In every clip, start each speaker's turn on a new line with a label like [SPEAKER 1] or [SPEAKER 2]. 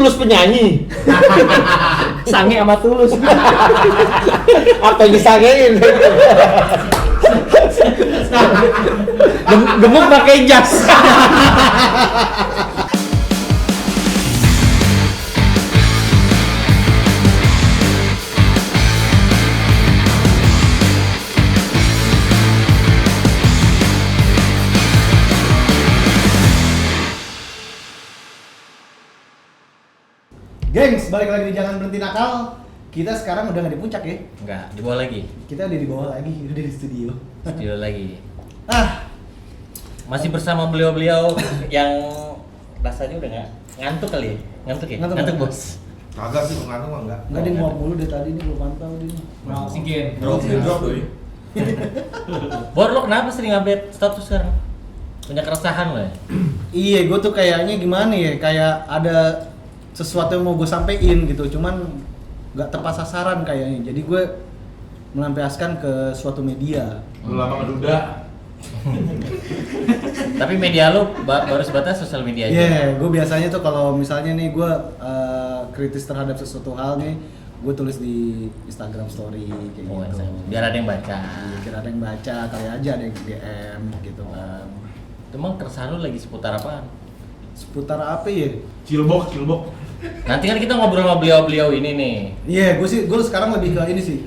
[SPEAKER 1] Tulus penyanyi.
[SPEAKER 2] Sange sama Tulus.
[SPEAKER 1] Apa yang disangein?
[SPEAKER 2] Gemuk pakai jas.
[SPEAKER 3] Gengs, balik lagi di Jangan Berhenti Nakal. Kita sekarang udah nggak di puncak ya?
[SPEAKER 2] Enggak, di bawah lagi.
[SPEAKER 3] Kita udah di bawah lagi, udah di studio.
[SPEAKER 2] Studio lagi.
[SPEAKER 3] Masih
[SPEAKER 2] bersama beliau-beliau yang rasanya udah ngantuk kali ya? Ngantuk ya?
[SPEAKER 3] Ngantuk,
[SPEAKER 2] Bos.
[SPEAKER 4] Kagak sih, ngantuk mah enggak.
[SPEAKER 3] Nggak, dia nguap mulu dari tadi nih, belum pantau dia.
[SPEAKER 5] Kurang oksigen.
[SPEAKER 4] Drop doi.
[SPEAKER 2] Bor, lo kenapa sering update status sekarang? Punya keresahan lo ya?
[SPEAKER 3] Iya, gue tuh kayaknya gimana ya? Kayak ada sesuatu yang mau gue sampein gitu, cuman nggak tepat sasaran kayaknya. Jadi gue melampiaskan ke suatu media.
[SPEAKER 4] Lu lama ngeduda.
[SPEAKER 2] Tapi media lo baru sebatas sosial media aja?
[SPEAKER 3] Iya, gue biasanya tuh kalau misalnya nih gue kritis terhadap sesuatu hal nih, gue tulis di Instagram story kayak
[SPEAKER 2] Oh,
[SPEAKER 3] gitu.
[SPEAKER 2] biar ada yang baca.
[SPEAKER 3] Iya, kira ada yang baca, kali aja ada yang DM gitu kan.
[SPEAKER 2] Emang keresahan lo lagi seputar apaan?
[SPEAKER 3] Seputar apa ya?
[SPEAKER 4] Cilbok.
[SPEAKER 2] Nanti kan kita ngobrol sama beliau-beliau ini nih.
[SPEAKER 3] Iya, gue sekarang lebih ke ini sih.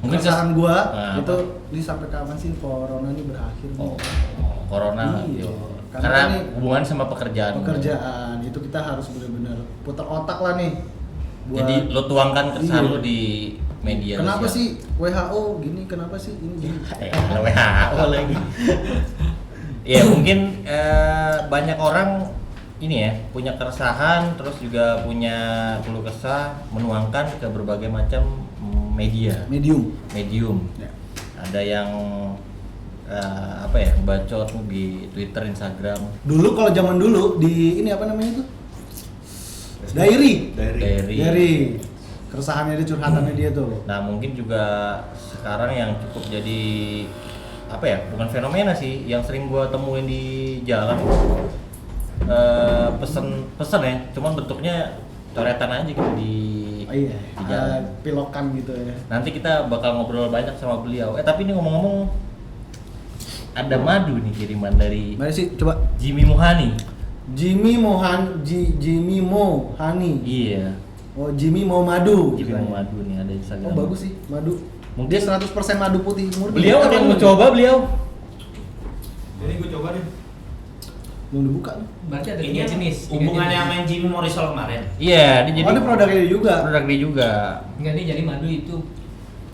[SPEAKER 2] Mungkin
[SPEAKER 3] keresahan gue
[SPEAKER 2] Nah,
[SPEAKER 3] itu ini sampai kapan sih corona ini berakhir? nih?
[SPEAKER 2] Oh, corona.
[SPEAKER 3] Iya,
[SPEAKER 2] Yo.
[SPEAKER 3] karena
[SPEAKER 2] Karena
[SPEAKER 3] ini
[SPEAKER 2] hubungan sama pekerjaan.
[SPEAKER 3] Pekerjaan itu kita harus benar-benar putar otak lah nih.
[SPEAKER 2] Jadi lo tuangkan keresahan
[SPEAKER 3] Iya.
[SPEAKER 2] lo di media.
[SPEAKER 3] Kenapa
[SPEAKER 2] sosial.
[SPEAKER 3] sih WHO gini? Kenapa sih ini gini?
[SPEAKER 2] WHO lagi. Ya mungkin banyak orang ini ya punya keresahan, terus juga punya keluh kesah, menuangkan ke berbagai macam medium.
[SPEAKER 3] Ya.
[SPEAKER 2] Ada yang bacot di Twitter, Instagram.
[SPEAKER 3] Dulu kalau zaman dulu di ini apa namanya itu? Diary. Keresahannya dia, curhatannya dia tuh.
[SPEAKER 2] Nah mungkin juga sekarang yang cukup jadi bukan fenomena sih, yang sering gua temuin di jalan, pesen ya, cuman bentuknya coretan aja gitu di jalan.
[SPEAKER 3] Pilokan gitu ya.
[SPEAKER 2] Nanti kita bakal ngobrol banyak sama beliau. Tapi ini ngomong-ngomong, ada madu nih kiriman dari
[SPEAKER 3] Mari sih coba.
[SPEAKER 2] Jimmy Mohani.
[SPEAKER 3] Jimmy Mohani.
[SPEAKER 2] Iya.
[SPEAKER 3] Oh, Jimmy mau madu.
[SPEAKER 2] Jimmy mau madu nih, ada Instagram.
[SPEAKER 3] Oh, bagus sih, madu.
[SPEAKER 2] Mungkin
[SPEAKER 3] Dia 100% madu putih murni.
[SPEAKER 2] beliau ada yang mau coba beliau.
[SPEAKER 4] Ini gue coba nih.
[SPEAKER 3] Belum dibuka nih.
[SPEAKER 5] Berarti ada
[SPEAKER 6] Ini
[SPEAKER 5] tiga jenis.
[SPEAKER 6] hubungannya sama yang Jimmy Morrison kemarin.
[SPEAKER 2] Iya, dia jadi
[SPEAKER 3] Oh, ini produknya dia juga.
[SPEAKER 2] produk dia juga.
[SPEAKER 5] Enggak nih, jadi madu itu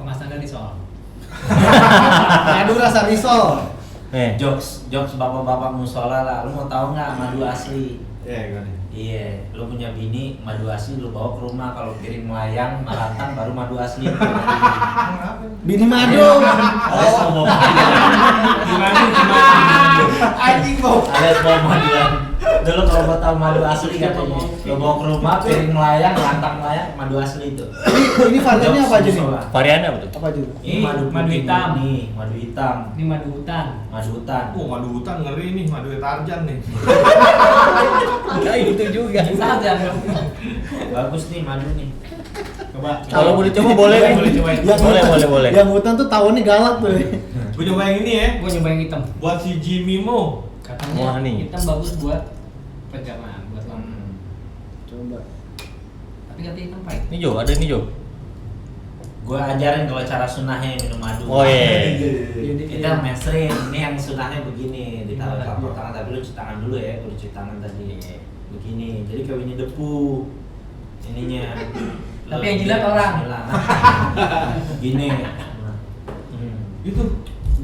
[SPEAKER 5] kemasan dari Sol.
[SPEAKER 3] Madu rasa risol.
[SPEAKER 6] Jokes bapak-bapak musola lah. Lu mau tahu nggak madu asli?
[SPEAKER 4] Iya, gimana?
[SPEAKER 6] Iya, lu punya bini madu asli lu bawa ke rumah, kalau kirim melayang maratan baru madu asli.
[SPEAKER 3] Bini madu.
[SPEAKER 4] Anjing mau.
[SPEAKER 6] Alias bawa maduan. Dulu kalau mau tahu madu asli katanya, lu bawa ke rumah, kirim melayang, rantang melayang, madu asli itu.
[SPEAKER 3] Ini variannya apa aja nih?
[SPEAKER 6] Musola.
[SPEAKER 2] Variannya apa tuh?
[SPEAKER 3] Apa aja?
[SPEAKER 6] Ini madu
[SPEAKER 5] Madu
[SPEAKER 6] putih
[SPEAKER 5] hitam.
[SPEAKER 6] nih, madu hitam,
[SPEAKER 5] Ini madu hutan.
[SPEAKER 6] madu hutan.
[SPEAKER 4] Madu hutan ngeri nih, madu Tarzan nih.
[SPEAKER 2] Nah, itu juga.
[SPEAKER 5] Saja.
[SPEAKER 6] Bagus nih madu nih.
[SPEAKER 5] Coba.
[SPEAKER 2] Kalau boleh coba boleh nih.
[SPEAKER 5] Boleh cobain.
[SPEAKER 2] Boleh.
[SPEAKER 3] Yang hutan tuh tahunnya galak tuh.
[SPEAKER 4] Gue coba yang ini ya.
[SPEAKER 5] Gua nyoba yang hitam.
[SPEAKER 4] Buat si Jimmy Mo.
[SPEAKER 5] Katanya
[SPEAKER 2] Wah, nih.
[SPEAKER 5] hitam bagus buat pencernaan, buat lambung.
[SPEAKER 3] Coba.
[SPEAKER 5] Tapi katanya hitam pahit.
[SPEAKER 2] Ini Jo, ada nih Jo.
[SPEAKER 6] Gua ajarin kalau cara sunahnya minum madu.
[SPEAKER 2] Oh iya.
[SPEAKER 6] Kita mainstream, ini yang sunahnya begini, ditaruh telapak tangan, tapi lu cuci tangan dulu ya, lu cuci tangan tadi. Begini, jadi kawinnya debu ininya.
[SPEAKER 5] Tapi yang jilat orang.
[SPEAKER 6] Bismillah. Gini.
[SPEAKER 4] Itu.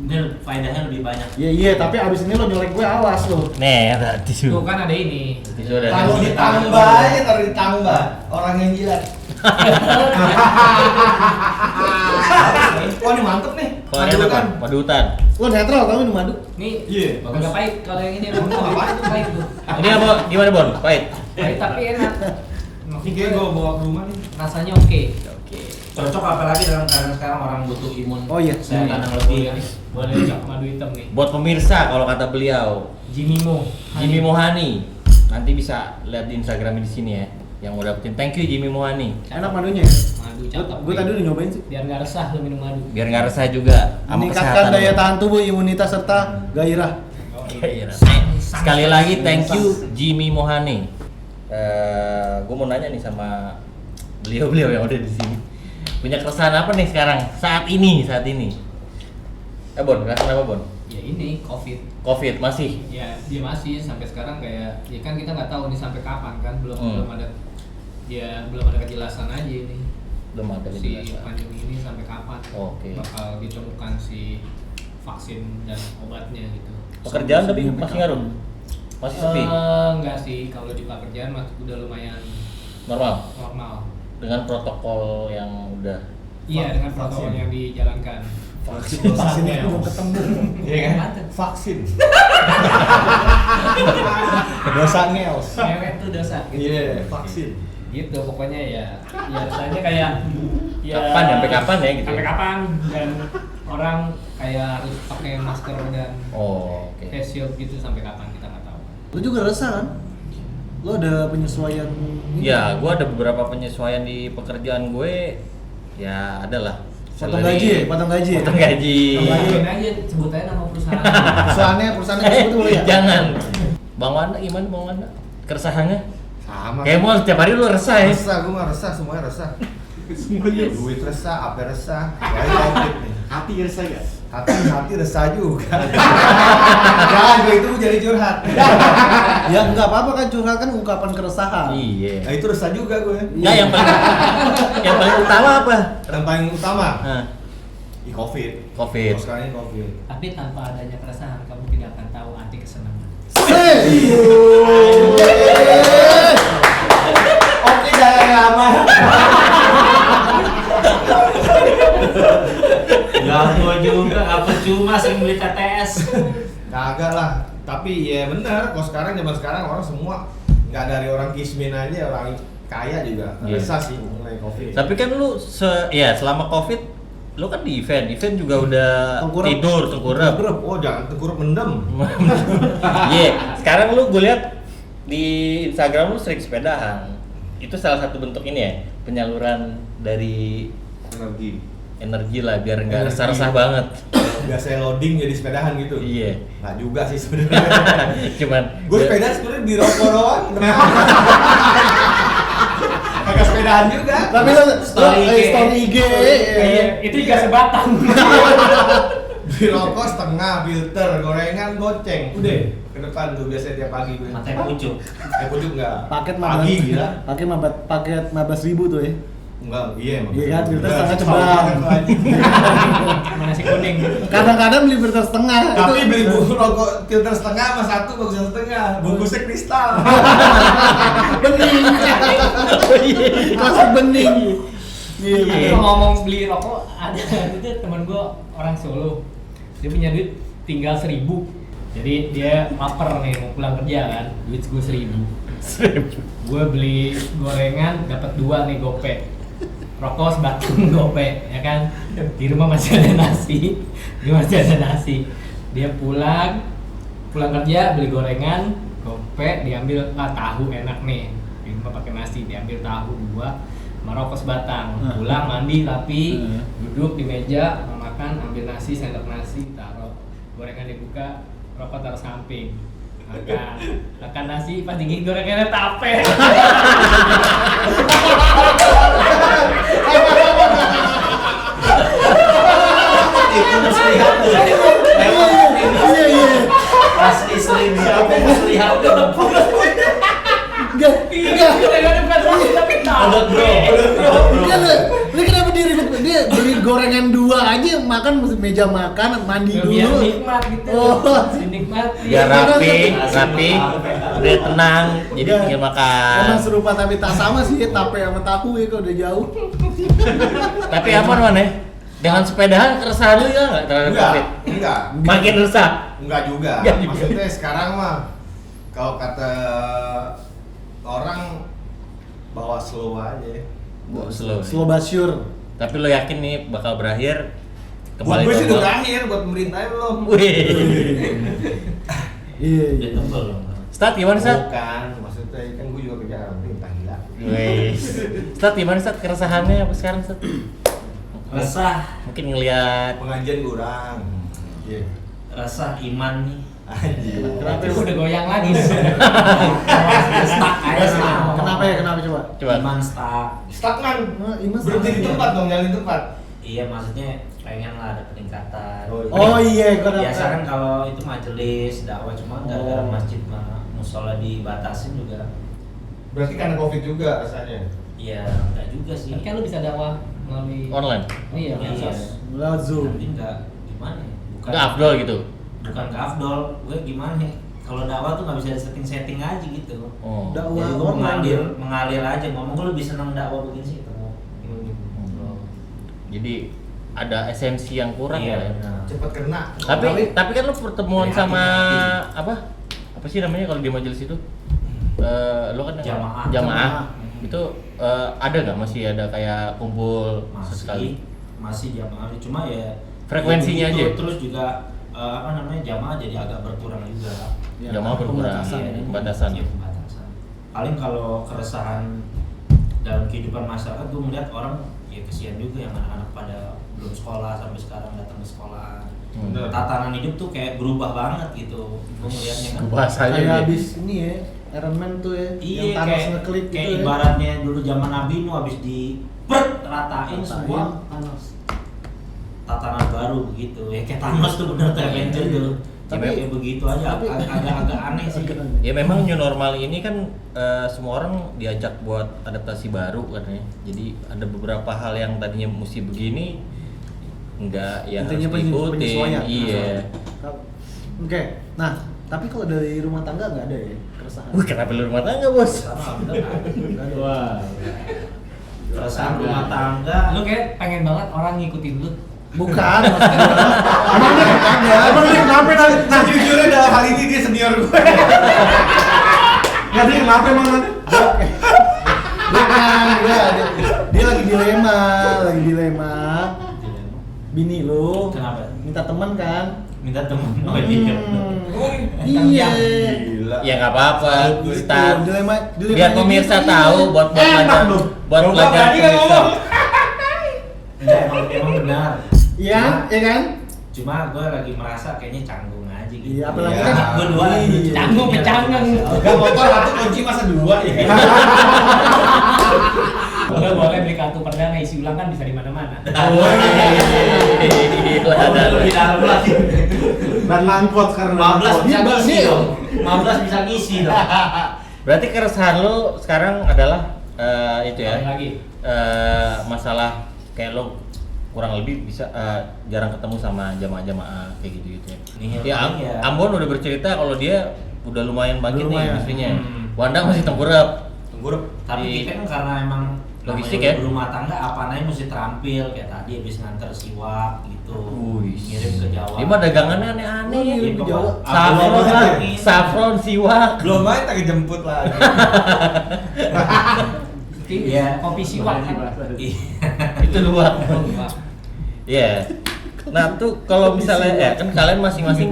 [SPEAKER 6] Ini faedahnya lebih banyak.
[SPEAKER 3] Iya, tapi abis ini lo nyolek gue awas lo.
[SPEAKER 2] Nih, ada tisu.
[SPEAKER 5] Tuh kan ada ini.
[SPEAKER 2] Tisu ada.
[SPEAKER 4] Taruh di tambah aja, taruh di tambah. Orang yang jilat. Wah, ini mantep nih.
[SPEAKER 2] Varian apa? Madu hutan.
[SPEAKER 3] Lo netral tau minum madu?
[SPEAKER 5] Nih,
[SPEAKER 4] Iya, bagus.
[SPEAKER 5] agak pahit kalau yang ini. Itu pahit tuh.
[SPEAKER 2] Ini apa? Gimana Bon? Pahit.
[SPEAKER 5] Pahit tapi enak.
[SPEAKER 4] Ini kayak gue bawa ke rumah nih.
[SPEAKER 5] Rasanya oke.
[SPEAKER 2] Oke.
[SPEAKER 6] Cocok apalagi dalam keadaan sekarang orang butuh imun.
[SPEAKER 3] Oh iya.
[SPEAKER 6] Kesehatan yang lebih.
[SPEAKER 5] Boleh cok madu hitam nih.
[SPEAKER 2] Buat pemirsa kalau kata beliau,
[SPEAKER 5] Jimmy Mo.
[SPEAKER 2] Jimmy Mohani. Nanti bisa lihat di Instagramnya di sini ya. yang udah dapetin. Thank you Jimmy Mohani.
[SPEAKER 3] Enak madunya ya?
[SPEAKER 5] Madu cakep.
[SPEAKER 3] Gue tadi udah nyobain sih.
[SPEAKER 5] Biar nggak resah lu minum madu.
[SPEAKER 2] Biar nggak resah juga sama
[SPEAKER 3] Meningkatkan
[SPEAKER 2] kesehatan
[SPEAKER 3] daya
[SPEAKER 2] lu.
[SPEAKER 3] tahan tubuh, imunitas serta gairah.
[SPEAKER 2] Iya. Sekali lagi thank you Jimmy Mohani. Gue mau nanya nih sama beliau-beliau yang udah di sini. Punya keresahan apa nih sekarang? Saat ini. Bon, keresahan apa Bon?
[SPEAKER 5] Ya ini COVID.
[SPEAKER 2] Masih.
[SPEAKER 5] Ya dia masih sampai sekarang kayak ya kan kita nggak tahu nih sampai kapan kan belum ada kejelasan aja ini.
[SPEAKER 2] Belum ada
[SPEAKER 5] Si
[SPEAKER 2] kejelasan.
[SPEAKER 5] pandemi ini sampai kapan
[SPEAKER 2] Oke.
[SPEAKER 5] bakal ditemukan si vaksin dan obatnya gitu.
[SPEAKER 2] Pekerjaan tapi masih ngaruh. Masih sepi.
[SPEAKER 5] Enggak sih, kalau di pekerjaan udah lumayan normal.
[SPEAKER 2] Dengan protokol yang udah
[SPEAKER 5] Iya, dengan protokol yang dijalankan.
[SPEAKER 3] Vaksinnya belum ketemu.
[SPEAKER 4] Iya kan? Vaksin. Dosa ngeos.
[SPEAKER 5] Mewek tuh dosa gitu.
[SPEAKER 4] Iya, vaksin.
[SPEAKER 5] Gitu pokoknya ya rasanya kayak ya
[SPEAKER 2] Kapan, sampai kapan ya gitu?
[SPEAKER 5] Sampai kapan dan orang kayak harus pakai masker dan
[SPEAKER 2] Oke.
[SPEAKER 5] face shield gitu sampai kapan kita nggak tahu.
[SPEAKER 3] Lu juga resah kan? Lu ada penyesuaian ini?
[SPEAKER 2] Ya, gue ada beberapa penyesuaian di pekerjaan gue. Ya, adalah.
[SPEAKER 3] Potong gaji ya? Potong gaji ya?
[SPEAKER 2] Potong gaji.
[SPEAKER 5] Tambahin aja sebut aja nama perusahaan.
[SPEAKER 3] Perusahaannya disebut boleh ya?
[SPEAKER 2] Jangan. Bang Wanda gimana Bang Wanda? Keresahannya?
[SPEAKER 4] Sama.
[SPEAKER 2] Kayak mau setiap hari lu resah ya?
[SPEAKER 4] Resah, gue mah resah, semuanya resah. Semuanya. Duit resah, apa resah. Wah, COVID nih.
[SPEAKER 1] Hati resah gak?
[SPEAKER 4] Hati resah juga. Jangan, gue itu jadi curhat.
[SPEAKER 3] Ya enggak apa-apa kan, curhat kan ungkapan keresahan.
[SPEAKER 2] Iya.
[SPEAKER 4] Nah, itu resah juga gue.
[SPEAKER 2] Nah, yang paling utama apa?
[SPEAKER 4] Yang paling utama,
[SPEAKER 2] Nah,
[SPEAKER 4] COVID.
[SPEAKER 2] COVID.
[SPEAKER 4] Kalau sekarang ini COVID.
[SPEAKER 5] Tapi tanpa adanya keresahan kamu tidak akan tahu arti kesenangan.
[SPEAKER 4] Oke, jangan lama.
[SPEAKER 6] Gak juga, apa cuma sih beli TTS.
[SPEAKER 4] Kagak lah. Tapi ya benar, kalau sekarang zaman sekarang orang semua nggak dari orang kismin aja, orang kaya juga
[SPEAKER 2] Iya.
[SPEAKER 4] resah sih mengenai COVID.
[SPEAKER 2] Tapi kan lu selama COVID lu kan di event juga udah
[SPEAKER 3] Tengkurap.
[SPEAKER 2] tidur, tengkurap.
[SPEAKER 4] Oh, jangan tengkurap mendem.
[SPEAKER 2] Iya, sekarang lu gue lihat di Instagram lu sering sepedahan. Itu salah satu bentuk ini ya, penyaluran dari energi lah biar nggak
[SPEAKER 4] Energi.
[SPEAKER 2] resah-resah banget.
[SPEAKER 4] Biasanya loading jadi sepedahan gitu.
[SPEAKER 2] Iya.
[SPEAKER 4] Nggak juga sih sebenarnya.
[SPEAKER 2] Cuman
[SPEAKER 4] Gue sepeda sebenarnya di rokok doang. Kagak sepedahan juga.
[SPEAKER 3] Tapi lu
[SPEAKER 6] Story IG.
[SPEAKER 3] story IG.
[SPEAKER 5] Iya, itu juga sebatang.
[SPEAKER 4] Di rokok setengah, filter, gorengan, goceng. Udah ke depan tuh biasanya tiap pagi gue.
[SPEAKER 6] Matanya pucuk.
[SPEAKER 4] Pucuk enggak.
[SPEAKER 3] Paket
[SPEAKER 4] pagi gila.
[SPEAKER 3] paket 15.000 tuh ya.
[SPEAKER 4] Enggak, iya emang.
[SPEAKER 3] Iya kan, filter
[SPEAKER 4] Udah,
[SPEAKER 3] setengah
[SPEAKER 4] sama
[SPEAKER 3] cebang.
[SPEAKER 4] banget tuh anjing.
[SPEAKER 5] Sama nasi kuning.
[SPEAKER 3] Kadang-kadang beli filter setengah.
[SPEAKER 4] Tapi
[SPEAKER 3] itu
[SPEAKER 4] beli rokok filter setengah sama satu bagusnya setengah. Bungkusnya kristal.
[SPEAKER 3] bening. Klasik bening. Iya.
[SPEAKER 5] Tapi
[SPEAKER 3] bener.
[SPEAKER 5] kalau ngomong beli rokok ada itu teman gue orang Solo. Dia punya duit tinggal 1.000. Jadi dia lapar nih mau pulang kerja kan, duit gue 1.000. Gue beli gorengan dapat 2 nih gope. Rokok sebatang gope, ya kan? Di rumah masih ada nasi. Dia pulang kerja beli gorengan, gope, diambil tahu enak nih. Di rumah pakai nasi, diambil tahu 2 sama rokok sebatang. Pulang mandi rapi, duduk di meja mau makan, ambil nasi, sendok nasi, taruh gorengan dibuka, rokok taruh samping. Makan nasi pas dingin gorengannya tape.
[SPEAKER 6] Itu mesti lihat tuh.
[SPEAKER 3] Iya.
[SPEAKER 6] Asli sering siapa mesti lihat tuh.
[SPEAKER 3] Enggak.
[SPEAKER 5] Gorengannya bukan nasi tapi tape.
[SPEAKER 6] Udah bro.
[SPEAKER 3] Enggak, lu kenapa dia beli gorengan 2 aja makan meja makan mandi
[SPEAKER 5] Ya, biar
[SPEAKER 3] dulu.
[SPEAKER 5] nikmat gitu.
[SPEAKER 3] Oh.
[SPEAKER 5] Dinikmati.
[SPEAKER 2] biar rapi,
[SPEAKER 6] Asli.
[SPEAKER 2] udah tenang, jadi
[SPEAKER 3] Enggak.
[SPEAKER 2] tinggal makan.
[SPEAKER 3] Emang serupa tapi tak sama sih ya, tape sama tahu ya kalau udah jauh.
[SPEAKER 2] Tapi apa mana? Dengan sepedahan keresahan lu ya nggak terhadap COVID?
[SPEAKER 4] Enggak.
[SPEAKER 2] Makin resah.
[SPEAKER 4] Enggak juga.
[SPEAKER 2] Enggak juga.
[SPEAKER 4] Maksudnya sekarang mah kalau kata orang bawa slow aja.
[SPEAKER 2] Slow.
[SPEAKER 3] but sure.
[SPEAKER 2] Tapi lo yakin nih bakal berakhir?
[SPEAKER 4] Buat gue sih
[SPEAKER 2] normal?
[SPEAKER 4] udah berakhir, buat pemerintahnya belum.
[SPEAKER 2] Wih.
[SPEAKER 3] Iya.
[SPEAKER 6] Dia tebel.
[SPEAKER 2] Stat gimana Stat?
[SPEAKER 4] Bukan, maksudnya kan gue juga kerja pemerintah gila.
[SPEAKER 2] Wes. Ustaz gimana Ustaz keresahannya apa sekarang Ustaz?
[SPEAKER 6] Resah,
[SPEAKER 2] Mungkin ngelihat
[SPEAKER 4] Pengajian kurang. Iya.
[SPEAKER 6] resah iman nih.
[SPEAKER 4] Anjir.
[SPEAKER 5] Kenapa udah goyang lagi?
[SPEAKER 6] Stuck aja stuck.
[SPEAKER 3] Kenapa ya? Kenapa coba?
[SPEAKER 2] coba.
[SPEAKER 6] Iman stuck.
[SPEAKER 4] Stagnan.
[SPEAKER 3] Iman
[SPEAKER 4] Berhenti di
[SPEAKER 3] stagnan.
[SPEAKER 4] tempat dong, jalan di tempat.
[SPEAKER 6] Iya, maksudnya pengen lah ada peningkatan.
[SPEAKER 3] Oh iya, gua dapat.
[SPEAKER 6] Biasa kan kalau itu majelis dakwah cuma gara-gara masjid musola dibatasin juga.
[SPEAKER 4] Berarti karena Covid juga rasanya.
[SPEAKER 6] Iya, enggak juga sih.
[SPEAKER 5] Kan lu bisa dakwah melalui
[SPEAKER 2] Online.
[SPEAKER 5] Iya,
[SPEAKER 6] Iya.
[SPEAKER 5] medsos.
[SPEAKER 3] Lewat Zoom.
[SPEAKER 6] Tapi enggak gimana ya?
[SPEAKER 2] Enggak afdol gitu.
[SPEAKER 6] Bukan ke afdol, gue gimana ya? Kalau dakwah tuh nggak bisa setting-setting aja gitu.
[SPEAKER 2] Oh.
[SPEAKER 3] Dakwah
[SPEAKER 6] Jadi gue
[SPEAKER 3] online.
[SPEAKER 6] mengalir aja. Ngomong gue lebih seneng dakwah begini sih ketemu.
[SPEAKER 2] Jadi ada esensi yang kurang
[SPEAKER 6] Iya,
[SPEAKER 2] ya.
[SPEAKER 6] benar.
[SPEAKER 4] Cepet kena.
[SPEAKER 2] Tapi kan lu pertemuan
[SPEAKER 6] Hati-hati.
[SPEAKER 2] sama apa? Apa sih namanya kalau di majelis itu? Lu kan
[SPEAKER 6] Jamaah.
[SPEAKER 2] Jamaah. Itu ada nggak masih ada kayak kumpul sesekali?
[SPEAKER 6] Masih jamaah, cuma ya
[SPEAKER 2] Frekuensinya
[SPEAKER 6] begitu,
[SPEAKER 2] aja?
[SPEAKER 6] terus juga apa namanya jamaah jadi agak berkurang juga.
[SPEAKER 3] Ya,
[SPEAKER 2] Jamaah berkurang.
[SPEAKER 3] pembatasan.
[SPEAKER 6] Iya,
[SPEAKER 2] Pembatasan.
[SPEAKER 6] iya, pembatasan. Paling kalau keresahan dalam kehidupan masyarakat gue melihat orang ya kesian juga yang anak-anak pada belum sekolah sampai sekarang datang ke sekolah.
[SPEAKER 4] Bener.
[SPEAKER 6] Tatanan hidup tuh kayak berubah banget gitu. Gue melihatnya kan.
[SPEAKER 2] Bahasanya
[SPEAKER 3] Kayak
[SPEAKER 2] dia.
[SPEAKER 3] habis ini ya, Iron Man tuh ya, yang
[SPEAKER 6] Iya,
[SPEAKER 3] Thanos
[SPEAKER 6] kayak,
[SPEAKER 3] ngeklik
[SPEAKER 6] kayak
[SPEAKER 3] gitu ya.
[SPEAKER 6] ibaratnya dulu zaman Nabi Nuh habis di ratain semua
[SPEAKER 3] Thanos.
[SPEAKER 6] tatanan baru begitu. Ya kayak Thanos tuh bener tuh Avenger tuh.
[SPEAKER 3] Tapi-
[SPEAKER 6] Tapi kayak begitu aja agak aneh sih.
[SPEAKER 2] Ya memang new normal ini kan semua orang diajak buat adaptasi baru katanya. Jadi ada beberapa hal yang tadinya mesti begini enggak ya harus
[SPEAKER 3] Intinya
[SPEAKER 2] diikutin.
[SPEAKER 3] penyesuaian.
[SPEAKER 2] Iya.
[SPEAKER 3] Oke, nah tapi kalau dari rumah tangga nggak ada ya keresahan?
[SPEAKER 2] Wih, kenapa lu rumah tangga, Bos?
[SPEAKER 6] Sama bener kan.
[SPEAKER 3] Nggak ada.
[SPEAKER 1] Wah.
[SPEAKER 6] Perasaan rumah tangga.
[SPEAKER 5] Lu kayak pengen banget orang ngikutin lu.
[SPEAKER 3] Bukan, maksud gua. Emang dia ada.
[SPEAKER 1] Emang dia kenapa nanti?
[SPEAKER 4] Sejujurnya dalam hal ini dia senior gue.
[SPEAKER 1] Nggak dia kenapa emang nanti?
[SPEAKER 3] Bukan, dia lagi dilema. Bini lu
[SPEAKER 6] Kenapa?
[SPEAKER 3] minta teman kan?
[SPEAKER 6] Minta temen. Oh iya.
[SPEAKER 3] Iya.
[SPEAKER 4] Gila.
[SPEAKER 2] Ya nggak apa-apa. Start.
[SPEAKER 3] Dilema
[SPEAKER 2] Biar pemirsa
[SPEAKER 3] gitu,
[SPEAKER 2] tahu
[SPEAKER 3] iya.
[SPEAKER 2] buat belajar
[SPEAKER 1] lu.
[SPEAKER 2] buat
[SPEAKER 4] Lu
[SPEAKER 2] belajar
[SPEAKER 4] nggak berani kan
[SPEAKER 2] pemirsa.
[SPEAKER 4] ngomong?
[SPEAKER 6] Enggak, emang benar.
[SPEAKER 3] Iya, iya kan?
[SPEAKER 6] Cuma gue lagi merasa kayaknya canggung aja gitu.
[SPEAKER 3] Iya, apalagi
[SPEAKER 4] Iya.
[SPEAKER 3] kan
[SPEAKER 6] Gue dua lagi
[SPEAKER 3] Iya.
[SPEAKER 6] lucu.
[SPEAKER 5] Canggung, pecanggung.
[SPEAKER 4] Gak motor satu kunci masa dua ya.
[SPEAKER 5] Udah boleh beli kartu perdana isi ulang kan bisa di mana-mana.
[SPEAKER 6] Lebih dalam lagi.
[SPEAKER 1] Dan langkot sekarang.
[SPEAKER 6] 15 bisa
[SPEAKER 3] Dia
[SPEAKER 6] ngisi
[SPEAKER 3] balik.
[SPEAKER 6] dong. 15 bisa ngisi dong.
[SPEAKER 2] Berarti keresahan lu sekarang adalah itu ya.
[SPEAKER 5] Balik lagi.
[SPEAKER 2] Masalah kayak lo kurang lebih bisa jarang ketemu sama jamaah-jamaah kayak gitu ya.
[SPEAKER 6] Nihil
[SPEAKER 2] Ya,
[SPEAKER 6] paling ya.
[SPEAKER 2] Ambon udah bercerita kalau dia udah lumayan bangkit nih
[SPEAKER 3] Lumayan.
[SPEAKER 2] istrinya.
[SPEAKER 6] Hmm.
[SPEAKER 2] Wanda masih tengkurap.
[SPEAKER 4] Tunggu.
[SPEAKER 6] Tapi
[SPEAKER 2] Di-
[SPEAKER 6] kita kan karena emang
[SPEAKER 2] Logistik
[SPEAKER 6] namanya
[SPEAKER 2] ya?
[SPEAKER 6] rumah tangga apa namanya mesti terampil kayak tadi habis nganter siwak gitu.
[SPEAKER 2] Wih.
[SPEAKER 6] Ngirim ke Jawa.
[SPEAKER 2] Dia mah dagangannya aneh-aneh.
[SPEAKER 3] Oh, ngirim ke Jawa.
[SPEAKER 2] Saffron lah, saffron siwak.
[SPEAKER 4] Belum main tak jemput lagi.
[SPEAKER 6] Iya.
[SPEAKER 5] Kopi siwak kan.
[SPEAKER 2] Itu luak.
[SPEAKER 5] Oh, luak.
[SPEAKER 2] Iya. Nah tuh kalau misalnya ya kan kalian masing-masing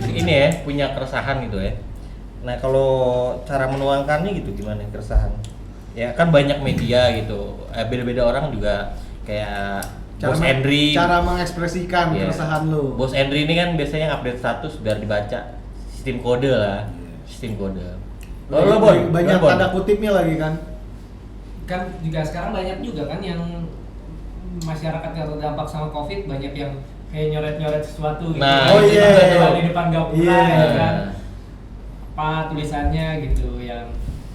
[SPEAKER 2] ini ya punya keresahan gitu ya. Nah kalau cara menuangkannya gitu gimana keresahan? Ya kan banyak media gitu. Beda-beda orang juga kayak Bos Henry.
[SPEAKER 3] cara mengekspresikan
[SPEAKER 2] Iya.
[SPEAKER 3] keresahan lu.
[SPEAKER 2] Bos Henry ini kan biasanya update status biar dibaca. Sistem kode lah. Sistem kode. Kalau lo Bon,
[SPEAKER 3] Banyak
[SPEAKER 2] lo, Bon?
[SPEAKER 3] tanda kutipnya lagi kan.
[SPEAKER 5] Kan juga sekarang banyak juga kan yang masyarakat yang terdampak sama Covid banyak yang kayak nyoret-nyoret sesuatu gitu.
[SPEAKER 2] Nah,
[SPEAKER 3] oh iya.
[SPEAKER 5] Di depan gapura
[SPEAKER 3] Iya.
[SPEAKER 5] ya kan. Apa tulisannya gitu yang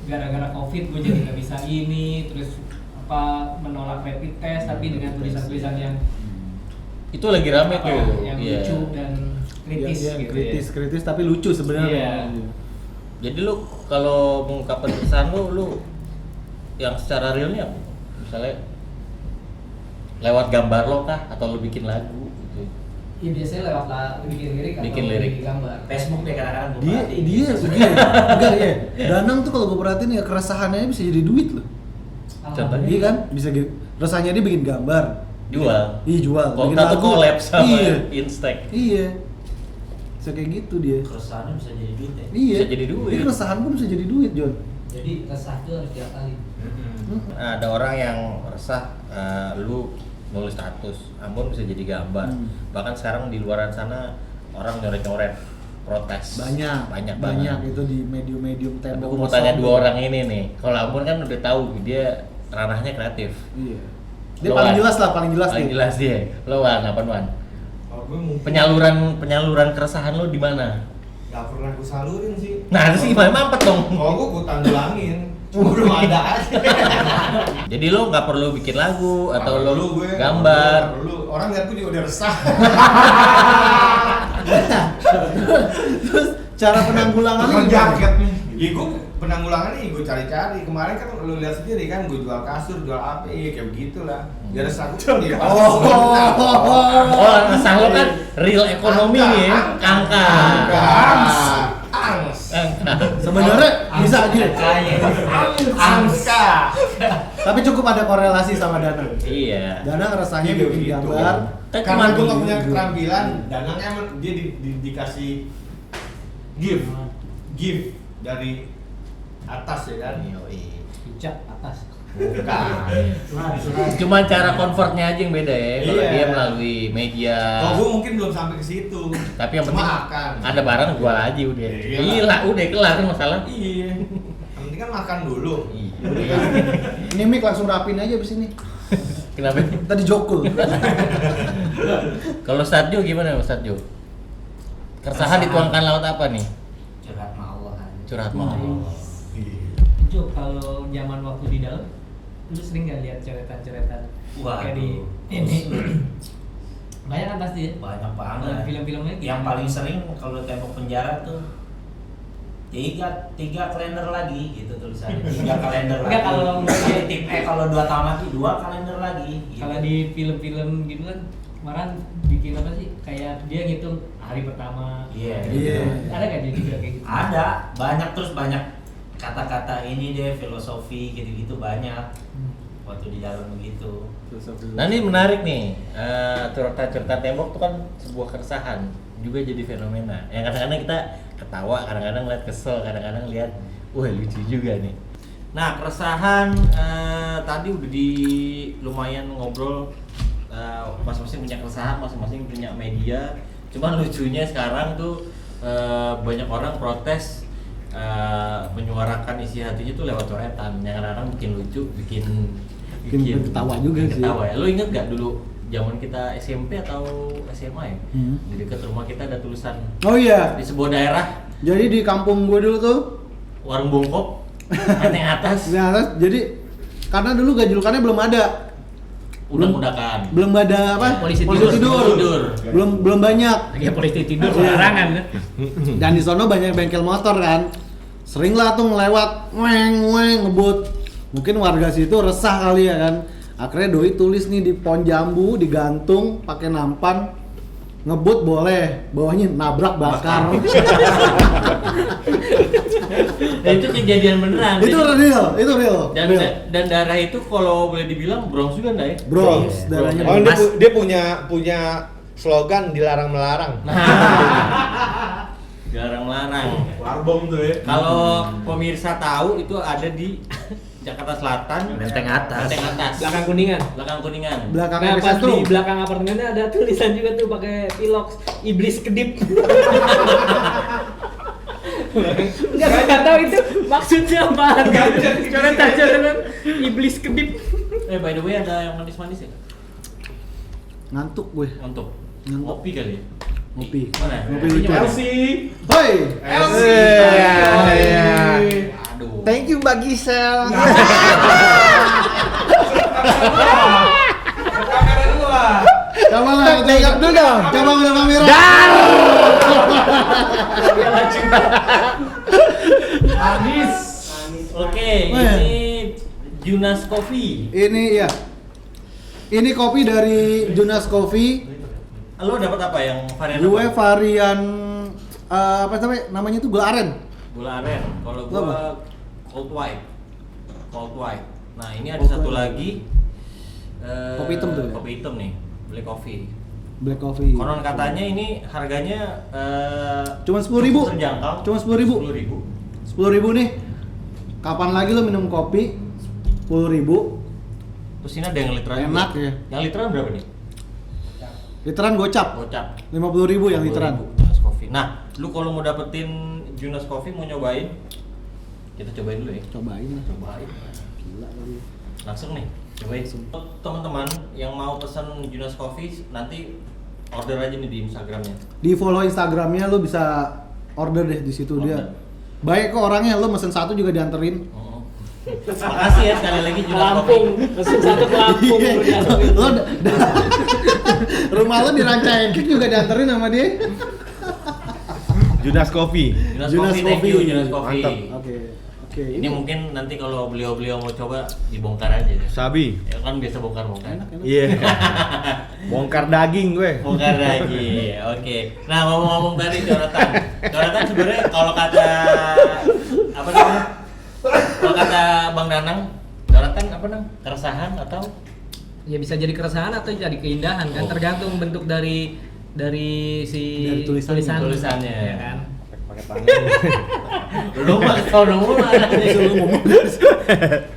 [SPEAKER 5] gara-gara Covid gue jadi nggak bisa ini, terus apa menolak rapid test tapi dengan tulisan-tulisan yang
[SPEAKER 2] Itu lagi rame
[SPEAKER 5] apa,
[SPEAKER 2] tuh.
[SPEAKER 5] yang
[SPEAKER 2] Iya.
[SPEAKER 5] lucu dan kritis
[SPEAKER 3] Iya,
[SPEAKER 5] gitu
[SPEAKER 3] kritis tapi lucu sebenarnya.
[SPEAKER 5] Iya.
[SPEAKER 2] Jadi lu kalau mengungkapkan keresahan lu yang secara realnya apa? Misalnya lewat gambar lo kah atau lu bikin lagu gitu.
[SPEAKER 5] Ya biasanya lewat bikin lirik
[SPEAKER 2] Bikin
[SPEAKER 5] atau
[SPEAKER 2] lirik.
[SPEAKER 5] bikin gambar.
[SPEAKER 6] Facebook deh kadang-kadang gua
[SPEAKER 3] Dia
[SPEAKER 6] perhatiin.
[SPEAKER 3] dia begini. Enggak ya. Danang tuh kalau gue perhatiin ya keresahannya bisa jadi duit loh.
[SPEAKER 2] Contohnya?
[SPEAKER 3] Iya kan? Bisa gitu. Resahnya dia bikin gambar.
[SPEAKER 2] Jual.
[SPEAKER 3] Iya jual.
[SPEAKER 2] Kalau
[SPEAKER 3] Bikin
[SPEAKER 2] kita tuh
[SPEAKER 3] lagu.
[SPEAKER 2] collab sama
[SPEAKER 3] Iya.
[SPEAKER 2] Instek.
[SPEAKER 3] Iya. Bisa kayak gitu dia.
[SPEAKER 6] Keresahannya bisa jadi duit ya.
[SPEAKER 3] Iya.
[SPEAKER 2] Bisa jadi duit.
[SPEAKER 3] Dia keresahan pun bisa jadi duit, John.
[SPEAKER 6] Ya
[SPEAKER 5] Jadi resah itu harus diakalin.
[SPEAKER 2] Ada orang yang resah, lu nulis status, Ambon bisa jadi gambar. Bahkan sekarang di luaran sana orang nyoret-nyoret protes.
[SPEAKER 3] Banyak
[SPEAKER 2] banget.
[SPEAKER 3] itu di medium-medium
[SPEAKER 2] Tapi
[SPEAKER 3] tembok.
[SPEAKER 2] aku mau tanya dua orang ini nih. Kalau Ambon kan udah tahu dia ranahnya kreatif.
[SPEAKER 3] Iya. Dia
[SPEAKER 2] Lo,
[SPEAKER 3] paling
[SPEAKER 2] Wan.
[SPEAKER 3] jelas
[SPEAKER 2] Paling
[SPEAKER 3] dia.
[SPEAKER 2] jelas dia. Lo Wan, apa Wan?
[SPEAKER 4] Kalau gue mungkin
[SPEAKER 2] Penyaluran keresahan lo di mana?
[SPEAKER 4] nggak pernah gue salurin sih.
[SPEAKER 2] Nah, itu sih gimana mampet dong.
[SPEAKER 4] Kalau gue tanggulangin, cuma belum ada aja.
[SPEAKER 2] Jadi lo nggak perlu bikin lagu atau lo
[SPEAKER 4] Perlu gue,
[SPEAKER 2] gambar.
[SPEAKER 4] perlu. Orang lihat gue juga udah resah.
[SPEAKER 3] Terus cara penanggulangannya
[SPEAKER 1] Pakai jaket nih.
[SPEAKER 4] Ya gue penanggulangannya gue cari-cari. Kemarin kan lu lihat sendiri kan gue jual kasur, jual apa ya kayak begitulah. Ya resah gue ya pasti sebenarnya.
[SPEAKER 2] Oh, resah lo kan real ekonomi nih, angka.
[SPEAKER 4] Angs.
[SPEAKER 3] sebenarnya bisa aja.
[SPEAKER 4] Angka.
[SPEAKER 3] Tapi cukup ada korelasi sama Dana.
[SPEAKER 2] Iya.
[SPEAKER 3] Dana ngerasanya
[SPEAKER 4] Iya,
[SPEAKER 3] bikin
[SPEAKER 4] begitu.
[SPEAKER 3] gambar.
[SPEAKER 2] Kan
[SPEAKER 4] Karena
[SPEAKER 2] cuma
[SPEAKER 4] gue gak punya
[SPEAKER 3] gitu.
[SPEAKER 4] keterampilan, Danang emang dia dikasih gift dari atas ya kan?
[SPEAKER 5] Hijab atas.
[SPEAKER 4] Bukan.
[SPEAKER 2] Cuma cara convertnya aja yang beda ya. Kalau
[SPEAKER 4] Iya.
[SPEAKER 2] dia melalui media.
[SPEAKER 4] Kalau gue mungkin belum sampai ke situ.
[SPEAKER 2] Tapi yang
[SPEAKER 4] Cuma
[SPEAKER 2] penting
[SPEAKER 4] makan.
[SPEAKER 2] ada barang jual aja udah.
[SPEAKER 4] Iya.
[SPEAKER 2] Gila, udah kelar masalah.
[SPEAKER 4] Iya. Yang penting kan makan dulu.
[SPEAKER 2] Iya.
[SPEAKER 3] Ini mic langsung rapin aja abis ini.
[SPEAKER 2] Kenapa?
[SPEAKER 3] Tadi jokul.
[SPEAKER 2] Kalau Ustadz Jo gimana Ustadz Jo? Keresahan dituangkan laut apa nih?
[SPEAKER 6] Curhat sama Allah kan.
[SPEAKER 2] Curhat sama Allah.
[SPEAKER 5] Jo, kalau zaman waktu di dalam, lu sering nggak lihat coretan-coretan
[SPEAKER 6] Waduh.
[SPEAKER 5] kayak di ini? Banyak kan pasti ya?
[SPEAKER 6] Banyak banget.
[SPEAKER 5] Film-filmnya gitu.
[SPEAKER 6] Yang paling sering kalau tembok penjara tuh tiga kalender lagi gitu tulisannya. 3 kalender lagi.
[SPEAKER 5] Enggak, kalau-
[SPEAKER 6] tip kalau 2 tamat 2 kalender lagi. Gitu.
[SPEAKER 5] Kalau di film-film gitu kan, kemarin bikin apa sih? Kayak dia ngitung hari pertama.
[SPEAKER 6] Iya.
[SPEAKER 3] Iya.
[SPEAKER 5] Ada nggak jadi juga kayak gitu?
[SPEAKER 6] Ada, banyak kata-kata ini deh, filosofi gitu-gitu banyak. Waktu di dalam begitu.
[SPEAKER 2] Nah ini menarik nih, curhatan-curhatan tembok itu kan sebuah keresahan juga jadi fenomena. Yang kadang-kadang kita ketawa, kadang-kadang lihat kesel, kadang-kadang lihat, wah lucu juga nih. Nah keresahan tadi udah lumayan ngobrol, masing-masing punya keresahan, masing-masing punya media. Cuman lucunya sekarang tuh banyak orang protes menyuarakan isi hatinya tuh lewat coretan. Yang kadang-kadang bikin lucu, bikin
[SPEAKER 3] ketawa juga sih.
[SPEAKER 2] Ketawa ya. Lo inget gak dulu zaman kita SMP atau SMA ya? Di dekat rumah kita ada tulisan
[SPEAKER 3] Oh iya.
[SPEAKER 2] di sebuah daerah
[SPEAKER 3] Jadi di kampung gue dulu tuh
[SPEAKER 2] warung bongkok, anteng atas,
[SPEAKER 3] di atas. Jadi karena dulu gajulukannya belum ada.
[SPEAKER 2] udak-udakan.
[SPEAKER 3] Belum ada apa?
[SPEAKER 5] Polisi
[SPEAKER 2] tidur.
[SPEAKER 3] Belum banyak.
[SPEAKER 5] Lagi polisi tidur
[SPEAKER 3] Iya.
[SPEAKER 5] larangan kan?
[SPEAKER 3] Dan di sono banyak bengkel motor kan. Sering lah tuh ngelewat weng ngebut. Mungkin warga situ resah kali ya kan. Akhirnya doi tulis nih di pohon jambu digantung pakai nampan. Ngebut boleh, bawahnya nabrak bakar.
[SPEAKER 2] Dan itu kejadian beneran.
[SPEAKER 3] itu real.
[SPEAKER 2] Dan darah itu kalau boleh dibilang Bronx juga enggak ya?
[SPEAKER 3] Bronx, darahnya
[SPEAKER 4] Oh,
[SPEAKER 3] Bronx.
[SPEAKER 4] dia punya slogan dilarang melarang.
[SPEAKER 2] Dilarang melarang.
[SPEAKER 1] Warbom tuh ya.
[SPEAKER 2] Kalau pemirsa tahu itu ada di Jakarta Selatan,
[SPEAKER 6] Menteng Atas.
[SPEAKER 5] Belakang Kuningan.
[SPEAKER 2] Belakang Kuningan.
[SPEAKER 3] Belakangnya
[SPEAKER 5] Nah, pas
[SPEAKER 3] Epicentrum.
[SPEAKER 5] di belakang apartemennya ada tulisan juga tuh pakai pilox iblis kedip. Enggak tahu itu maksudnya apa. Coretan iblis kedip.
[SPEAKER 2] By the way ada yang manis-manis ya?
[SPEAKER 3] Ngantuk gue.
[SPEAKER 2] Untuk
[SPEAKER 3] Ngantuk.
[SPEAKER 2] ngopi kali ya?
[SPEAKER 3] Ngopi.
[SPEAKER 2] Mana?
[SPEAKER 3] Ngopi lucu.
[SPEAKER 1] Elsie.
[SPEAKER 3] Hoi.
[SPEAKER 2] Aduh.
[SPEAKER 3] Thank you Mbak Gisel.
[SPEAKER 1] Kamera dua.
[SPEAKER 3] Coba lah, tengok dulu dong. Coba udah kamera.
[SPEAKER 2] Habis. Oke,
[SPEAKER 3] Oh, ya.
[SPEAKER 2] ini Junas Coffee.
[SPEAKER 3] Ini ya. Ini kopi dari Junas Coffee.
[SPEAKER 2] Lo dapat apa yang varian
[SPEAKER 3] Gue
[SPEAKER 2] apa?
[SPEAKER 3] varian apa namanya tuh gula aren.
[SPEAKER 2] Gula aren. Kalau
[SPEAKER 3] Lo apa?
[SPEAKER 2] gua cold white. Cold white. Nah, ini ada
[SPEAKER 3] Cold
[SPEAKER 2] satu
[SPEAKER 3] white.
[SPEAKER 2] lagi
[SPEAKER 3] Kopi hitam tuh ya?
[SPEAKER 2] Kopi hitam nih, black coffee.
[SPEAKER 3] Black coffee.
[SPEAKER 2] Konon katanya ini harganya
[SPEAKER 3] Cuma 10.000.
[SPEAKER 2] terjangkau.
[SPEAKER 3] Cuma 10.000.
[SPEAKER 2] 10.000.
[SPEAKER 3] 10.000 nih. Kapan lagi lo minum kopi 10.000
[SPEAKER 2] Terus ini ada yang literan juga.
[SPEAKER 3] Enak ya.
[SPEAKER 2] Yang literan berapa nih?
[SPEAKER 3] literan gocap
[SPEAKER 2] Gocap
[SPEAKER 3] 50.000 yang literan.
[SPEAKER 2] Junas Coffee. Nah, lu kalau mau dapetin Junas Coffee, mau nyobain, kita cobain dulu ya.
[SPEAKER 3] Cobain lah.
[SPEAKER 2] Cobain.
[SPEAKER 3] Gila kali.
[SPEAKER 2] Langsung nih, cobain. Untuk teman-teman yang mau pesan Junas Coffee, nanti order aja nih di Instagramnya.
[SPEAKER 3] Di follow Instagramnya lo bisa order deh di situ dia.
[SPEAKER 2] Order.
[SPEAKER 3] Baik kok orangnya, lo mesen satu juga dianterin.
[SPEAKER 2] Oh. Makasih ya sekali lagi Junas
[SPEAKER 5] Lampung,
[SPEAKER 2] Coffee.
[SPEAKER 5] mesin satu ke Lampung.
[SPEAKER 3] Iya. Lo rumah lo di Rancaegek juga dianterin sama dia.
[SPEAKER 4] Junas Coffee.
[SPEAKER 2] Junas
[SPEAKER 3] Junas
[SPEAKER 2] Coffee, thank you
[SPEAKER 3] Coffee.
[SPEAKER 2] Junas Coffee.
[SPEAKER 4] Mantap.
[SPEAKER 3] Oke.
[SPEAKER 2] Ini mungkin nanti kalau beliau-beliau mau coba dibongkar aja ya.
[SPEAKER 4] Sabi.
[SPEAKER 2] Ya kan biasa bongkar-bongkar.
[SPEAKER 3] Enak.
[SPEAKER 4] Iya. Bongkar daging gue.
[SPEAKER 2] Bongkar lagi. Oke. Nah, ngomong-ngomong tadi coretan. Coretan sebenarnya kalau kata apa namanya? Kalau kata Bang Danang, coretan apa nang? Keresahan atau
[SPEAKER 5] Ya bisa jadi keresahan atau jadi keindahan kan,
[SPEAKER 2] Oh.
[SPEAKER 5] tergantung bentuk dari si
[SPEAKER 3] Dari tulisannya.
[SPEAKER 2] Tulisannya.
[SPEAKER 5] ya kan.
[SPEAKER 4] Pakai tangan.
[SPEAKER 2] Belum kalau nunggu
[SPEAKER 3] Disuruh ngomong.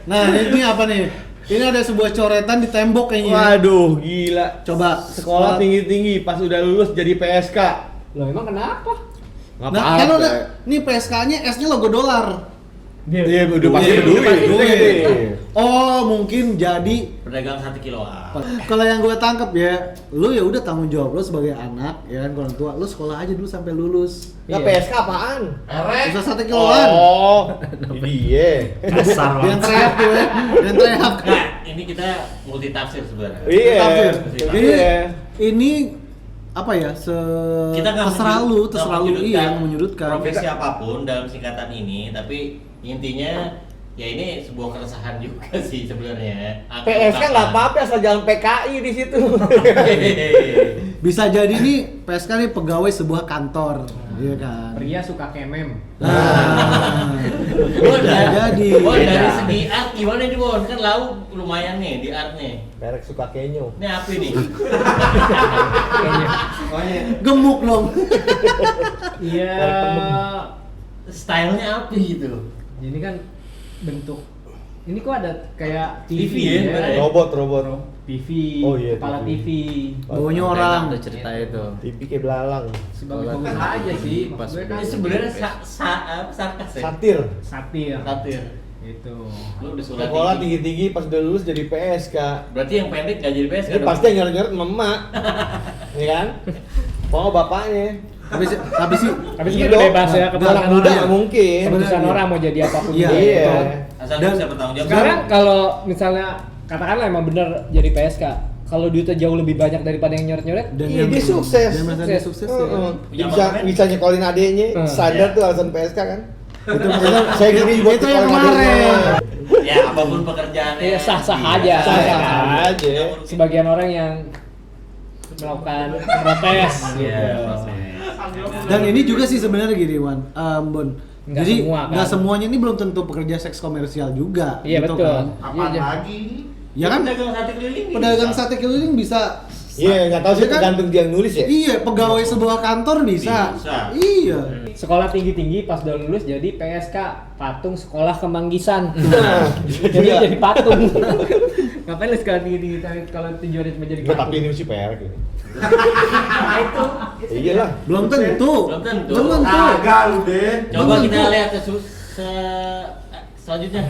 [SPEAKER 3] Nah, ini apa nih? Ini ada sebuah coretan di tembok kayaknya.
[SPEAKER 4] Waduh, gila.
[SPEAKER 3] Coba
[SPEAKER 4] Sekolah tinggi-tinggi pas udah lulus jadi PSK.
[SPEAKER 5] Loh emang kenapa?
[SPEAKER 4] Nggak
[SPEAKER 3] Nah, kan udah nih PSK-nya S-nya logo dolar.
[SPEAKER 4] Iya, udah pasti
[SPEAKER 3] Iya,
[SPEAKER 4] duit.
[SPEAKER 3] udah pasti duit.
[SPEAKER 4] Duit.
[SPEAKER 3] Oh, mungkin jadi
[SPEAKER 2] pedagang 1 kiloan.
[SPEAKER 3] kalau yang gue tangkep ya, lu ya udah tanggung jawab lu sebagai anak, ya kan orang tua, lu sekolah aja dulu sampai lulus.
[SPEAKER 4] Nggak,
[SPEAKER 5] Iya.
[SPEAKER 4] PSK apaan?
[SPEAKER 3] Bisa 1 kiloan.
[SPEAKER 4] Oh, iya.
[SPEAKER 5] Kasar
[SPEAKER 3] Yang teriak tuh ya, yang teriak.
[SPEAKER 2] Nah, ini kita multi tafsir sebenarnya.
[SPEAKER 4] Iya.
[SPEAKER 3] Tafsir.
[SPEAKER 4] Iya.
[SPEAKER 3] Ini apa ya?
[SPEAKER 2] Kita nggak
[SPEAKER 3] terserah lu, terserah lu iya yang menyudutkan.
[SPEAKER 2] profesi apapun dalam singkatan ini, tapi intinya ya ini sebuah keresahan juga sih sebenarnya.
[SPEAKER 4] PSK nggak apa-apa asal jangan PKI di situ.
[SPEAKER 3] Bisa jadi nih PSK nih pegawai sebuah kantor, iya kan.
[SPEAKER 5] Pria suka kemem.
[SPEAKER 3] Nah,
[SPEAKER 2] Bon,
[SPEAKER 3] jadi.
[SPEAKER 2] Bon, dari segi art gimana nih Bon? Kan lau lumayan nih di art nih.
[SPEAKER 4] Merek suka kenyo.
[SPEAKER 2] Ini apa nih?
[SPEAKER 3] Gemuk dong.
[SPEAKER 5] Iya.
[SPEAKER 2] Stylenya apa gitu?
[SPEAKER 5] Ini kan bentuk. Ini kok ada kayak
[SPEAKER 2] TV ya?
[SPEAKER 4] Robot.
[SPEAKER 5] TV,
[SPEAKER 4] Oh iya,
[SPEAKER 5] kepala
[SPEAKER 4] TV.
[SPEAKER 5] TV.
[SPEAKER 3] Baunya orang.
[SPEAKER 7] Tuh cerita itu.
[SPEAKER 4] TV kayak belalang.
[SPEAKER 5] Sebagai aja sih.
[SPEAKER 7] Pas
[SPEAKER 5] Maksud gue kan
[SPEAKER 2] Ini sebenarnya sarkas ya?
[SPEAKER 4] Satir.
[SPEAKER 5] satir.
[SPEAKER 2] Satir.
[SPEAKER 5] Itu.
[SPEAKER 2] Lu udah sekolah
[SPEAKER 4] Sekolah
[SPEAKER 2] tinggi.
[SPEAKER 4] tinggi-tinggi pas udah lulus jadi PSK.
[SPEAKER 2] Berarti yang pendek gak jadi PSK
[SPEAKER 4] Ini
[SPEAKER 2] dong?
[SPEAKER 4] pasti yang nyoret-nyoret emak. Iya kan? Pokoknya bapaknya.
[SPEAKER 3] Tapi sih
[SPEAKER 5] Tapi
[SPEAKER 4] Iya
[SPEAKER 5] sebenarnya
[SPEAKER 4] dong.
[SPEAKER 5] bebas ya
[SPEAKER 3] Nah,
[SPEAKER 4] Anak
[SPEAKER 5] keputusan
[SPEAKER 4] muda
[SPEAKER 5] orang.
[SPEAKER 4] nggak mungkin.
[SPEAKER 5] Keputusan
[SPEAKER 3] Sebenarnya.
[SPEAKER 5] orang mau jadi apapun
[SPEAKER 3] Iya.
[SPEAKER 5] juga.
[SPEAKER 4] Iya.
[SPEAKER 2] Asal
[SPEAKER 3] Dan-
[SPEAKER 2] lu bisa bertanggung jawab.
[SPEAKER 5] Sekarang kalau misalnya katakanlah emang bener jadi PSK, kalau duitnya jauh lebih banyak daripada yang nyoret-nyoret,
[SPEAKER 3] dan
[SPEAKER 4] Iya, dia sukses.
[SPEAKER 3] Dia merasa dia sukses ya.
[SPEAKER 4] Heeh.
[SPEAKER 2] Punya
[SPEAKER 4] Bisa
[SPEAKER 2] apartemen.
[SPEAKER 4] bisa nyekolin adeknya. Sadar
[SPEAKER 2] Iya.
[SPEAKER 4] tuh alasan PSK kan?
[SPEAKER 3] Itu
[SPEAKER 4] Saya gini juga
[SPEAKER 3] itu yang
[SPEAKER 4] nyekolin adeknya.
[SPEAKER 3] kemarin.
[SPEAKER 2] Ya apapun pekerjaannya.
[SPEAKER 5] Iya, sah-sah aja.
[SPEAKER 4] Sah-sah aja.
[SPEAKER 5] sebagian orang yang melakukan protes
[SPEAKER 2] Iya,
[SPEAKER 5] gitu.
[SPEAKER 2] proses.
[SPEAKER 3] Dan ini juga sih sebenarnya gini Wan, Bon.
[SPEAKER 5] Nggak
[SPEAKER 3] Jadi
[SPEAKER 5] semua, kan?
[SPEAKER 3] nggak semuanya ini belum tentu pekerja seks komersial juga.
[SPEAKER 5] Iya
[SPEAKER 3] gitu
[SPEAKER 5] betul.
[SPEAKER 3] kan.
[SPEAKER 5] Iya,
[SPEAKER 1] lagi?
[SPEAKER 3] Ya kan?
[SPEAKER 2] Pedagang sate keliling bisa.
[SPEAKER 3] Pedagang sate keliling bisa.
[SPEAKER 4] Iya, nggak tahu sih
[SPEAKER 3] Iya kan?
[SPEAKER 4] tergantung dia yang nulis ya.
[SPEAKER 3] Iya, pegawai sebuah kantor bisa.
[SPEAKER 2] Bisa.
[SPEAKER 3] Iya.
[SPEAKER 5] sekolah tinggi-tinggi pas udah lulus jadi PSK patung sekolah kemanggisan.
[SPEAKER 4] Nah,
[SPEAKER 5] jadi patung. Ngapain lu sekolah tinggi-tinggi tapi kalau tujuannya cuma jadi
[SPEAKER 4] Nggak, tapi
[SPEAKER 5] patung?
[SPEAKER 4] ini mesti PR gitu.
[SPEAKER 5] Nah, itu
[SPEAKER 4] Iya lah.
[SPEAKER 3] Belum tentu.
[SPEAKER 2] Belum tentu.
[SPEAKER 3] Belum tentu.
[SPEAKER 1] Agak lu deh.
[SPEAKER 2] Coba
[SPEAKER 3] Belum
[SPEAKER 2] kita
[SPEAKER 3] tentu.
[SPEAKER 2] lihat selanjutnya.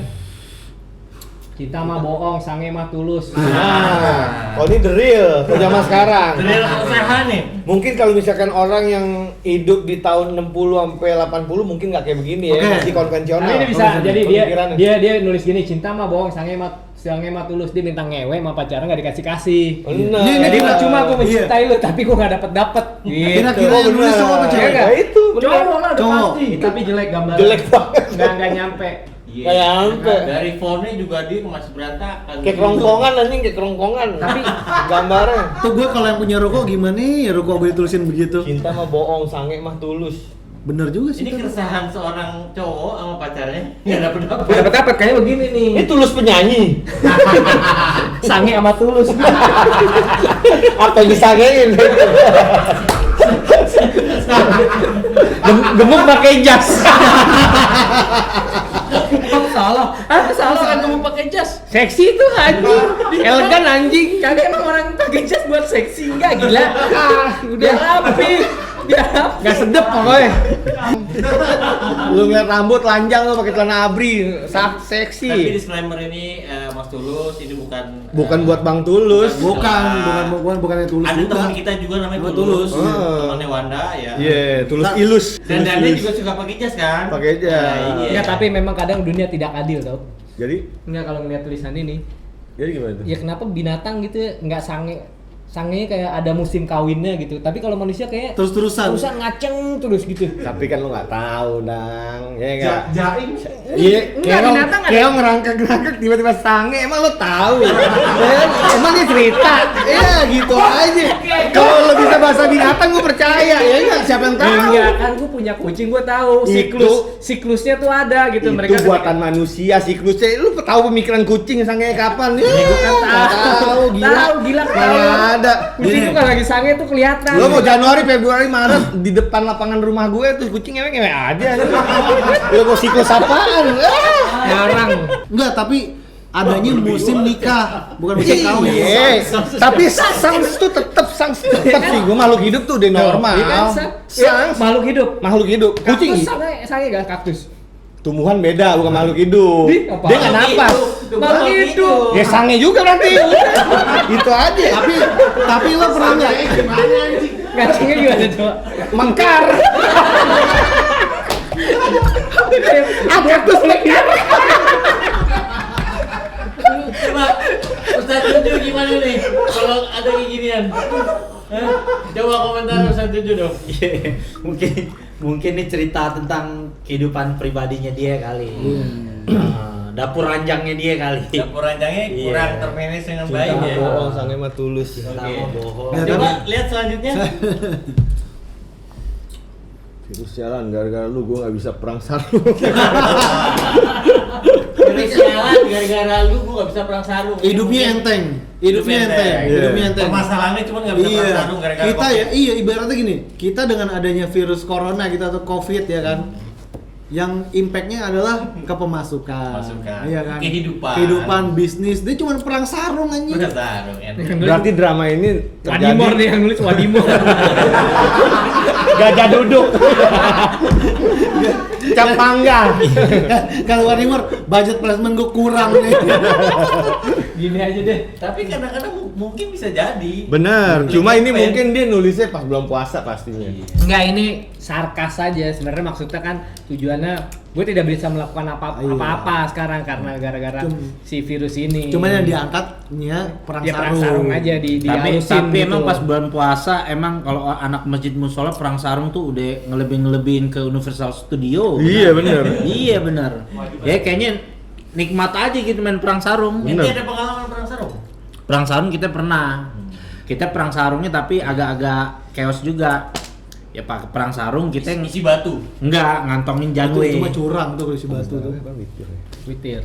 [SPEAKER 5] kita mah bohong, sange mah tulus.
[SPEAKER 4] Nah, kalau ini the real, ke zaman sekarang.
[SPEAKER 2] Dari usaha nih.
[SPEAKER 4] Mungkin kalau misalkan orang yang hidup di tahun 60 sampai 80 mungkin nggak kayak begini ya,
[SPEAKER 3] Oke.
[SPEAKER 4] masih konvensional.
[SPEAKER 5] Tapi ini bisa jadi
[SPEAKER 4] Pemikirannya.
[SPEAKER 5] dia nulis gini, cinta mah bohong, sange mah tulus, dia minta ngewe sama pacaran nggak dikasih-kasih.
[SPEAKER 4] Benar.
[SPEAKER 5] Jadi
[SPEAKER 3] Iya.
[SPEAKER 5] percuma gue
[SPEAKER 3] Iya.
[SPEAKER 5] mencintai lu tapi gue nggak dapet. Gitu.
[SPEAKER 3] Kira-kira yang nulis cowok apa
[SPEAKER 5] Iya
[SPEAKER 3] cewek?
[SPEAKER 5] nggak?
[SPEAKER 4] Nah, itu benar.
[SPEAKER 5] Cowok lah udah
[SPEAKER 3] Cowok.
[SPEAKER 5] pasti, tapi jelek gambar.
[SPEAKER 4] Jelek banget.
[SPEAKER 5] Nggak nyampe.
[SPEAKER 2] Iya.
[SPEAKER 4] Kayak sampai.
[SPEAKER 2] Dari fontnya juga dia masih berantakan.
[SPEAKER 4] Kayak kerongkongan anjing, kayak kerongkongan.
[SPEAKER 5] Tapi
[SPEAKER 4] gambarnya
[SPEAKER 3] Tuh gue kalau yang punya rokok gimana nih? Ya rokok gue ditulisin begitu.
[SPEAKER 4] cinta mah bohong, sange mah tulus.
[SPEAKER 3] Bener juga sih.
[SPEAKER 2] Ini
[SPEAKER 3] tuh.
[SPEAKER 2] keresahan seorang cowok sama pacarnya nggak dapet
[SPEAKER 5] dapat kayaknya begini nih.
[SPEAKER 4] Ini tulus penyanyi.
[SPEAKER 5] Sange sama tulus.
[SPEAKER 4] Apa yang disangein?
[SPEAKER 5] Gemuk pakai jas. Salah kan kamu pakai jas. Seksi itu anjing. Elegan anjing. Kagak emang orang pakai jas buat seksi enggak gila. Udah rapi.
[SPEAKER 4] Gak sedep pokoknya. Lu ngeliat rambut lanjang lu pakai celana abri, seksi.
[SPEAKER 2] Tapi disclaimer ini Mas Tulus ini
[SPEAKER 4] Bukan buat Bang Tulus.
[SPEAKER 3] Bukan yang tulus
[SPEAKER 2] ada
[SPEAKER 3] juga.
[SPEAKER 2] teman kita juga namanya
[SPEAKER 3] Oh,
[SPEAKER 2] Tulus,
[SPEAKER 3] Tulus.
[SPEAKER 2] temannya Wanda ya.
[SPEAKER 4] Iya, Tulus ilus.
[SPEAKER 2] Dan dia juga suka pakai jas kan?
[SPEAKER 4] Pakai jas.
[SPEAKER 2] Nah, iya.
[SPEAKER 5] Enggak, tapi memang kadang dunia tidak adil tau.
[SPEAKER 4] Jadi
[SPEAKER 5] Enggak, kalau ngeliat tulisan ini.
[SPEAKER 4] gimana tuh?
[SPEAKER 5] Ya kenapa binatang gitu enggak sangenya kayak ada musim kawinnya gitu. Tapi kalau manusia kayak
[SPEAKER 3] Terus-terusan.
[SPEAKER 5] ngaceng terus gitu.
[SPEAKER 4] Tapi kan lu nggak tahu, Dang. Ya enggak?
[SPEAKER 1] Jaim.
[SPEAKER 4] Iya,
[SPEAKER 5] Enggak, binatang ada.
[SPEAKER 4] keong ngerangkak tiba-tiba sange, emang lo tahu? Emang dia cerita? Ya gitu aja. Kalau lo bisa bahasa binatang gue percaya, ya enggak siapa yang tahu?
[SPEAKER 5] Enggak, kan gue punya kucing, gue tahu siklusnya tuh ada gitu.
[SPEAKER 4] Itu
[SPEAKER 5] Mereka
[SPEAKER 4] buatan manusia siklusnya. Lu tahu pemikiran kucing sange kapan? Ya,
[SPEAKER 5] kan
[SPEAKER 4] tahu, gila.
[SPEAKER 5] Mana
[SPEAKER 4] ada.
[SPEAKER 5] kucing tuh kalau lagi sange tuh kelihatan.
[SPEAKER 4] Lo mau Januari, Februari, Maret di depan lapangan rumah gue tuh kucing ngewe aja. Lo mau siklus apaan?
[SPEAKER 5] Jarang.
[SPEAKER 3] Enggak, tapi adanya musim nikah, bukan musim kawin.
[SPEAKER 4] Iya, tapi sangs tuh tetep sih. Gue makhluk hidup tuh udah normal.
[SPEAKER 5] Iya kan,
[SPEAKER 4] Sangs
[SPEAKER 5] makhluk hidup.
[SPEAKER 4] Kucing
[SPEAKER 5] Kaktus sange gak kaktus?
[SPEAKER 4] tumbuhan beda, bukan makhluk hidup.
[SPEAKER 5] Apa?
[SPEAKER 4] Dia nggak napas.
[SPEAKER 5] Makhluk hidup.
[SPEAKER 4] Ya sange juga berarti. Itu aja.
[SPEAKER 3] Tapi lo pernah nggak?
[SPEAKER 5] Ngacengnya gimana coba?
[SPEAKER 4] Mengkar.
[SPEAKER 5] Ada tuh
[SPEAKER 2] Coba Ustaz Tuju gimana nih kalau ada kayak ginian? Hah? Coba komentar Ustaz Tuju dong.
[SPEAKER 6] mungkin ini cerita tentang kehidupan pribadinya dia kali. Dapur ranjangnya dia kali.
[SPEAKER 2] Dapur ranjangnya kurang termanage dengan baik ya.
[SPEAKER 4] Bohong, sange mah tulus.
[SPEAKER 6] Pertama bohong.
[SPEAKER 2] Coba lihat selanjutnya.
[SPEAKER 4] Terus jalan gara-gara lu gua nggak bisa perang sarung.
[SPEAKER 2] Ini jalan gara-gara lu gua nggak bisa perang sarung.
[SPEAKER 3] Hidupnya enteng. Hidupnya enteng.
[SPEAKER 2] Permasalahannya cuma nggak bisa perang sarung gara-gara
[SPEAKER 3] Kita
[SPEAKER 2] COVID.
[SPEAKER 3] ya, iya ibaratnya gini, kita dengan adanya virus corona kita atau covid ya kan, yang impactnya adalah ke pemasukan, iya kan, kehidupan bisnis, dia cuma perang sarung anjing.
[SPEAKER 2] Perang sarung ya.
[SPEAKER 4] Berarti drama ini
[SPEAKER 5] Wadimor nih yang nulis Wadimor.
[SPEAKER 4] gajah duduk. Cap panggang.
[SPEAKER 3] Kalau Warimor, budget placement gue kurang nih.
[SPEAKER 5] Gini aja deh.
[SPEAKER 2] Tapi kadang-kadang mungkin bisa jadi.
[SPEAKER 4] Bener, cuma ini
[SPEAKER 2] Plan.
[SPEAKER 4] mungkin dia nulisnya pas bulan puasa pastinya.
[SPEAKER 5] Enggak, ini sarkas saja. Sebenarnya maksudnya kan tujuannya gue tidak bisa melakukan apa-apa sekarang karena gara-gara si virus ini.
[SPEAKER 3] Cuman yang diangkatnya perang
[SPEAKER 5] dia perang
[SPEAKER 3] sarung.
[SPEAKER 5] sarung aja di
[SPEAKER 7] Tapi
[SPEAKER 5] halusin gitu.
[SPEAKER 7] emang pas bulan puasa emang kalau anak masjid musola perang sarung tuh udah ngelebihin ke Universal Studio.
[SPEAKER 4] Iya bener.
[SPEAKER 7] Iya benar. Ya kayaknya nikmat aja gitu main perang sarung.
[SPEAKER 2] Ini ada pengalaman perang sarung?
[SPEAKER 7] Perang sarung kita pernah. Kita perang sarungnya tapi agak-agak chaos juga. Ya pak perang sarung kita
[SPEAKER 2] Isi batu.
[SPEAKER 7] enggak ngantongin
[SPEAKER 3] Itu
[SPEAKER 7] janwe.
[SPEAKER 3] cuma curang tuh kalau isi batu tuh.
[SPEAKER 5] Witir.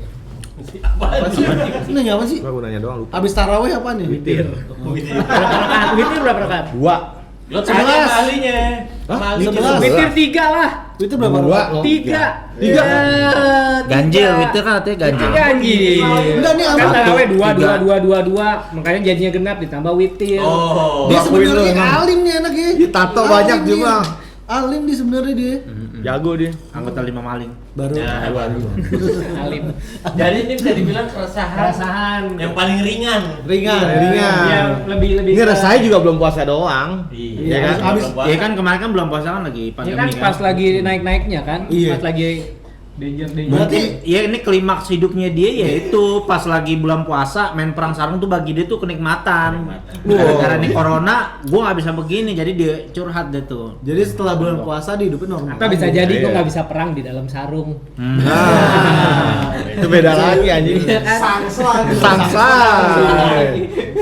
[SPEAKER 2] Apaan sih?
[SPEAKER 3] Ini apa sih?
[SPEAKER 4] Gua nanya doang lupa.
[SPEAKER 3] Abis tarawih apa nih?
[SPEAKER 7] Witir.
[SPEAKER 5] Witir berapa rakaat?
[SPEAKER 4] 2.
[SPEAKER 2] Lo tanya sama ahlinya. Sama ahli.
[SPEAKER 3] 11.
[SPEAKER 5] Witir 3 lah.
[SPEAKER 3] Itu berapa?
[SPEAKER 4] Dua.
[SPEAKER 3] rakaat?
[SPEAKER 5] 3.
[SPEAKER 3] Tiga.
[SPEAKER 7] Ganjil, witir kan artinya ganjil.
[SPEAKER 5] Ganjil.
[SPEAKER 3] Enggak, nih
[SPEAKER 5] Kan
[SPEAKER 3] apa?
[SPEAKER 5] tarawih 2
[SPEAKER 7] Tiga.
[SPEAKER 5] 2 2 2 makanya janjinya genap ditambah witir.
[SPEAKER 2] Oh.
[SPEAKER 3] Dia
[SPEAKER 4] Ngakuin lu
[SPEAKER 3] sebenarnya
[SPEAKER 4] emang.
[SPEAKER 3] alim nih anaknya.
[SPEAKER 4] Dia tato banyak
[SPEAKER 3] Alim
[SPEAKER 4] juga.
[SPEAKER 3] dia. Alim dia sebenarnya dia.
[SPEAKER 4] Jago dia.
[SPEAKER 7] Anggota 5 maling.
[SPEAKER 3] Baru.
[SPEAKER 2] Ya,
[SPEAKER 5] Alim.
[SPEAKER 2] Jadi ini bisa dibilang keresahan
[SPEAKER 5] Perasaan
[SPEAKER 2] yang paling ringan.
[SPEAKER 3] Ringan.
[SPEAKER 4] Ringan.
[SPEAKER 5] Yang lebih
[SPEAKER 4] Ini rasanya juga belum puasa doang.
[SPEAKER 2] Iya
[SPEAKER 3] kan?
[SPEAKER 2] Habis
[SPEAKER 7] Iya kan kemarin kan belum puasa kan lagi
[SPEAKER 5] ini
[SPEAKER 7] pandemi
[SPEAKER 5] kan pas lagi naik-naiknya kan?
[SPEAKER 3] Iya.
[SPEAKER 5] Pas lagi danger.
[SPEAKER 7] Mungkin ya ini klimaks hidupnya dia ya itu pas lagi bulan puasa main perang sarung tuh bagi dia tuh kenikmatan. Gara-gara ini corona gua nggak bisa begini jadi dia curhat deh tuh.
[SPEAKER 3] Jadi setelah bulan puasa dia hidupnya normal.
[SPEAKER 5] Atau bisa jadi gua
[SPEAKER 4] Iya.
[SPEAKER 5] nggak bisa perang di dalam sarung.
[SPEAKER 4] Nah, itu beda lagi anjing. Sangsa.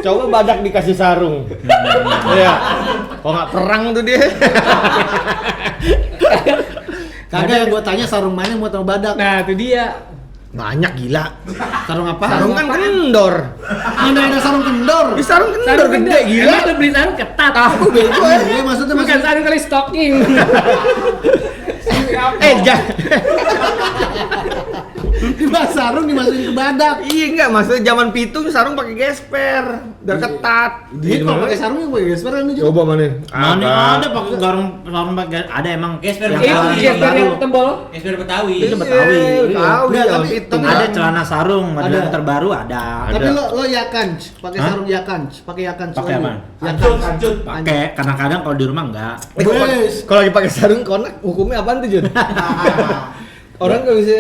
[SPEAKER 4] Coba badak dikasih sarung. Iya. Kok nggak perang tuh dia?
[SPEAKER 3] Kagak yang gue tanya sarung mana mau tahu badak.
[SPEAKER 5] Nah, itu dia.
[SPEAKER 4] Banyak gila.
[SPEAKER 3] Sarung apa?
[SPEAKER 4] Sarung kan kendor.
[SPEAKER 3] Mana ada sarung kendor?
[SPEAKER 4] Di sarung kendor
[SPEAKER 5] Sarung
[SPEAKER 4] gede
[SPEAKER 5] gede
[SPEAKER 4] gila.
[SPEAKER 5] Emang lu beli sarung ketat.
[SPEAKER 4] Tahu bego ya.
[SPEAKER 3] Iya maksudnya
[SPEAKER 5] Bukan sarung kali stocking.
[SPEAKER 3] sarung dimasukin ke badak.
[SPEAKER 4] Iya enggak, maksudnya zaman pitung sarung pakai gesper, biar ketat.
[SPEAKER 3] Dia kalau pakai sarung yang pakai gesper kan
[SPEAKER 4] Coba mana?
[SPEAKER 7] Mana ada pakai sarung pakai ada emang
[SPEAKER 2] Gesper
[SPEAKER 7] yang
[SPEAKER 2] Betawi.
[SPEAKER 7] paling
[SPEAKER 5] Gesper
[SPEAKER 7] baru.
[SPEAKER 5] yang tembol.
[SPEAKER 2] Gesper Betawi.
[SPEAKER 7] Itu Betawi.
[SPEAKER 4] Tahu
[SPEAKER 3] Enggak,
[SPEAKER 4] ya,
[SPEAKER 3] tapi-
[SPEAKER 4] pitung.
[SPEAKER 3] tapi-
[SPEAKER 7] Ada celana sarung, model
[SPEAKER 3] Ada.
[SPEAKER 7] yang terbaru ada.
[SPEAKER 3] Tapi lo yakanch, pakai
[SPEAKER 7] Hah?
[SPEAKER 3] sarung yakanch, pakai yakanch.
[SPEAKER 7] Pakai apa?
[SPEAKER 1] Ancut.
[SPEAKER 7] Pakai kadang-kadang kalau di rumah enggak.
[SPEAKER 4] Kalau lagi pakai sarung konak, hukumnya apaan tuh, Jun? Orang nggak bisa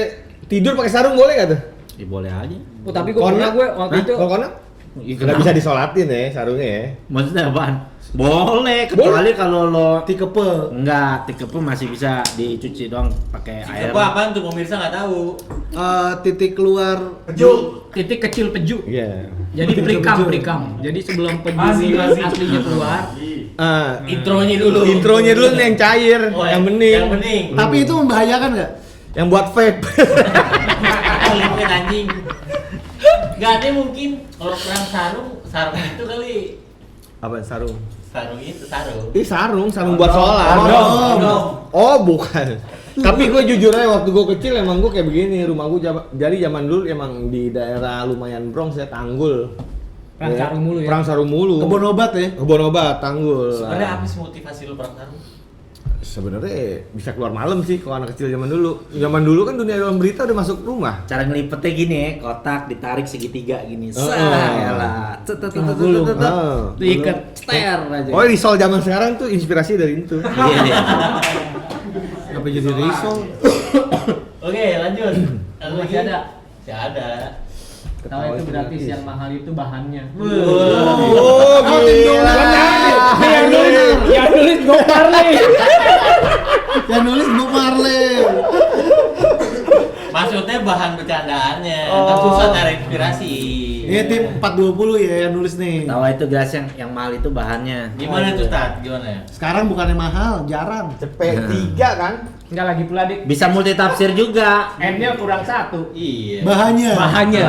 [SPEAKER 4] tidur pakai sarung boleh nggak tuh?
[SPEAKER 7] Ya boleh aja.
[SPEAKER 5] Oh, tapi gue pernah gue waktu itu
[SPEAKER 4] Kalau konak? Nggak bisa disolatin ya sarungnya ya.
[SPEAKER 7] Maksudnya apaan? Boleh, kecuali kalau lo
[SPEAKER 3] Tikepe.
[SPEAKER 7] enggak, tikepe masih bisa dicuci doang pakai air.
[SPEAKER 2] Apa apaan tuh pemirsa nggak tahu.
[SPEAKER 3] Titik keluar
[SPEAKER 5] titik kecil peju.
[SPEAKER 4] Iya.
[SPEAKER 5] Jadi prikam. Jadi sebelum peju
[SPEAKER 1] Masih.
[SPEAKER 5] aslinya keluar,
[SPEAKER 2] Intronya dulu.
[SPEAKER 4] Intronya dulu nih yang cair,
[SPEAKER 2] Oh,
[SPEAKER 4] yang bening.
[SPEAKER 2] Yang bening.
[SPEAKER 3] Tapi itu membahayakan nggak?
[SPEAKER 4] Yang buat vape.
[SPEAKER 2] Lihat anjing. Gak ada mungkin kalau perang sarung itu kali.
[SPEAKER 4] Apa sarung?
[SPEAKER 2] Sarung itu sarung.
[SPEAKER 4] Ih sarung buat sholat.
[SPEAKER 3] Condom.
[SPEAKER 4] Oh bukan. Tapi gue jujur aja waktu gue kecil emang gue kayak begini. Rumah gue jadi zaman dulu emang di daerah lumayan Bronx ya, Tanggul.
[SPEAKER 5] perang sarung mulu ya.
[SPEAKER 4] Perang sarung mulu.
[SPEAKER 3] Kebun obat ya.
[SPEAKER 4] Kebun obat, Tanggul.
[SPEAKER 2] Sebenarnya apa sih motivasi lu perang sarung?
[SPEAKER 4] Sebenarnya bisa keluar malam sih kalau anak kecil zaman dulu. Zaman dulu kan dunia dalam berita udah masuk rumah.
[SPEAKER 7] Cara ngelipetnya gini ya, kotak ditarik segitiga gini.
[SPEAKER 4] Oh.
[SPEAKER 7] Sayalah.
[SPEAKER 5] Gulung.
[SPEAKER 4] Oh.
[SPEAKER 5] Diikat ster aja.
[SPEAKER 4] Oh, risol zaman sekarang tuh inspirasi dari itu.
[SPEAKER 7] Iya, iya.
[SPEAKER 3] Kenapa jadi risol?
[SPEAKER 2] Oke, lanjut.
[SPEAKER 5] Masih ada.
[SPEAKER 2] Masih ada.
[SPEAKER 5] Tahu itu gratis, yang mahal itu bahannya.
[SPEAKER 4] Oh, gila.
[SPEAKER 5] Yang nulis Bob Marley.
[SPEAKER 3] Yang nulis Bob Marley.
[SPEAKER 2] Maksudnya bahan bercandaannya. Kan susah cari inspirasi.
[SPEAKER 3] Ini tim 420 ya yang nulis nih.
[SPEAKER 7] Tahu itu gas yang mahal itu bahannya.
[SPEAKER 2] Gimana tuh, Tat? Gimana ya?
[SPEAKER 3] Sekarang bukannya mahal, jarang.
[SPEAKER 4] Cepet 3 kan?
[SPEAKER 5] Enggak lagi pula dik.
[SPEAKER 7] Bisa multitafsir juga.
[SPEAKER 5] N-nya kurang 1.
[SPEAKER 2] Iya.
[SPEAKER 3] Bahannya.
[SPEAKER 5] Bahannya.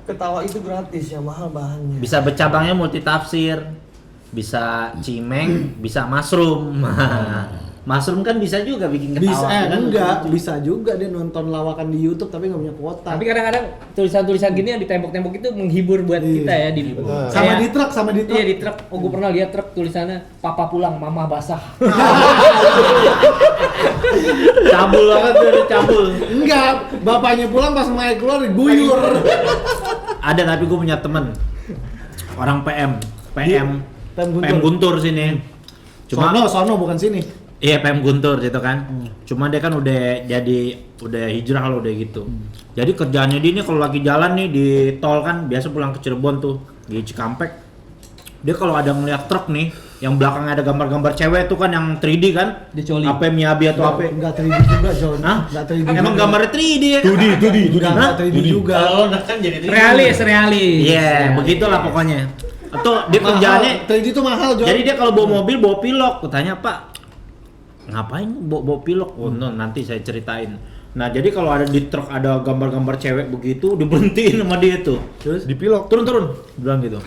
[SPEAKER 4] Ketawa itu gratis, yang mahal bahannya.
[SPEAKER 7] Bisa bercabangnya multitafsir. Bisa cimeng, bisa mushroom. Mushroom kan bisa juga bikin
[SPEAKER 3] Bisa
[SPEAKER 7] ketawa. kan?
[SPEAKER 3] enggak, bisa juga dia nonton lawakan di YouTube tapi nggak punya kuota.
[SPEAKER 5] Tapi kadang-kadang tulisan-tulisan gini yang di tembok-tembok itu menghibur buat
[SPEAKER 3] Iya.
[SPEAKER 5] kita ya di
[SPEAKER 4] Benar.
[SPEAKER 3] sama
[SPEAKER 5] Kayak-
[SPEAKER 3] di truk, sama di truk.
[SPEAKER 5] Iya di truk. Oh gue pernah lihat truk tulisannya papa pulang, mama basah.
[SPEAKER 7] Cabul banget tuh, ada cabul.
[SPEAKER 3] Enggak, bapaknya pulang pas Maya keluar diguyur.
[SPEAKER 7] Ada tapi gue punya temen orang PM PM Guntur sini. Cuma
[SPEAKER 3] Sono bukan sini.
[SPEAKER 7] iya PM Guntur gitu kan. Cuma dia kan udah hijrah kalau udah gitu. Jadi kerjaannya dia ini kalau lagi jalan nih di tol kan biasa pulang ke Cirebon tuh di Cikampek. Dia kalau ada ngeliat truk nih yang belakangnya ada gambar-gambar cewek tuh kan yang 3D kan.
[SPEAKER 5] Dicoli.
[SPEAKER 7] Apa Miyabi atau apa?
[SPEAKER 3] Enggak 3D juga, John.
[SPEAKER 7] Hah?
[SPEAKER 3] Enggak 3D.
[SPEAKER 7] Emang
[SPEAKER 3] juga.
[SPEAKER 7] gambarnya 3D ya?
[SPEAKER 3] Enggak 3D juga.
[SPEAKER 2] Kalau lo kan jadi
[SPEAKER 5] Realis.
[SPEAKER 7] Iya, begitulah pokoknya. Atau dia kerjaannya
[SPEAKER 3] 3D itu mahal, John.
[SPEAKER 7] jadi dia kalau bawa mobil bawa pilok. Kutanya, "Pak, ngapain bawa pilok?" Oh, no, nanti saya ceritain. Nah, jadi kalau ada di truk ada gambar-gambar cewek begitu, diberhentiin sama dia tuh.
[SPEAKER 3] Terus
[SPEAKER 4] Dipilok.
[SPEAKER 7] Turun, bilang gitu.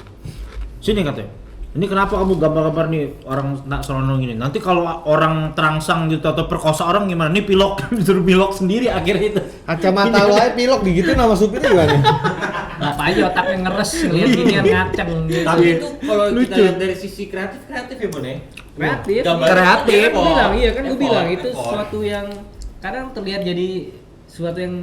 [SPEAKER 7] Sini katanya. Ini kenapa kamu gambar-gambar nih orang nak seronong gini? Nanti kalau orang terangsang gitu atau perkosa orang gimana? Nih pilok, disuruh pilok sendiri akhirnya itu.
[SPEAKER 4] Kacamata lo aja pilok digituin sama supirnya gimana?
[SPEAKER 5] Apa aja otaknya ngeres ngeliat ginian ngaceng gitu.
[SPEAKER 2] Tapi itu kalau kita
[SPEAKER 7] Lucu.
[SPEAKER 2] lihat dari sisi kreatif ya Bun ya.
[SPEAKER 5] Kreatif.
[SPEAKER 2] Gambar-
[SPEAKER 7] Kreatif.
[SPEAKER 5] Kan gue bilang iya kan gue
[SPEAKER 2] Effort,
[SPEAKER 5] bilang itu
[SPEAKER 2] effort.
[SPEAKER 5] sesuatu yang kadang terlihat jadi sesuatu yang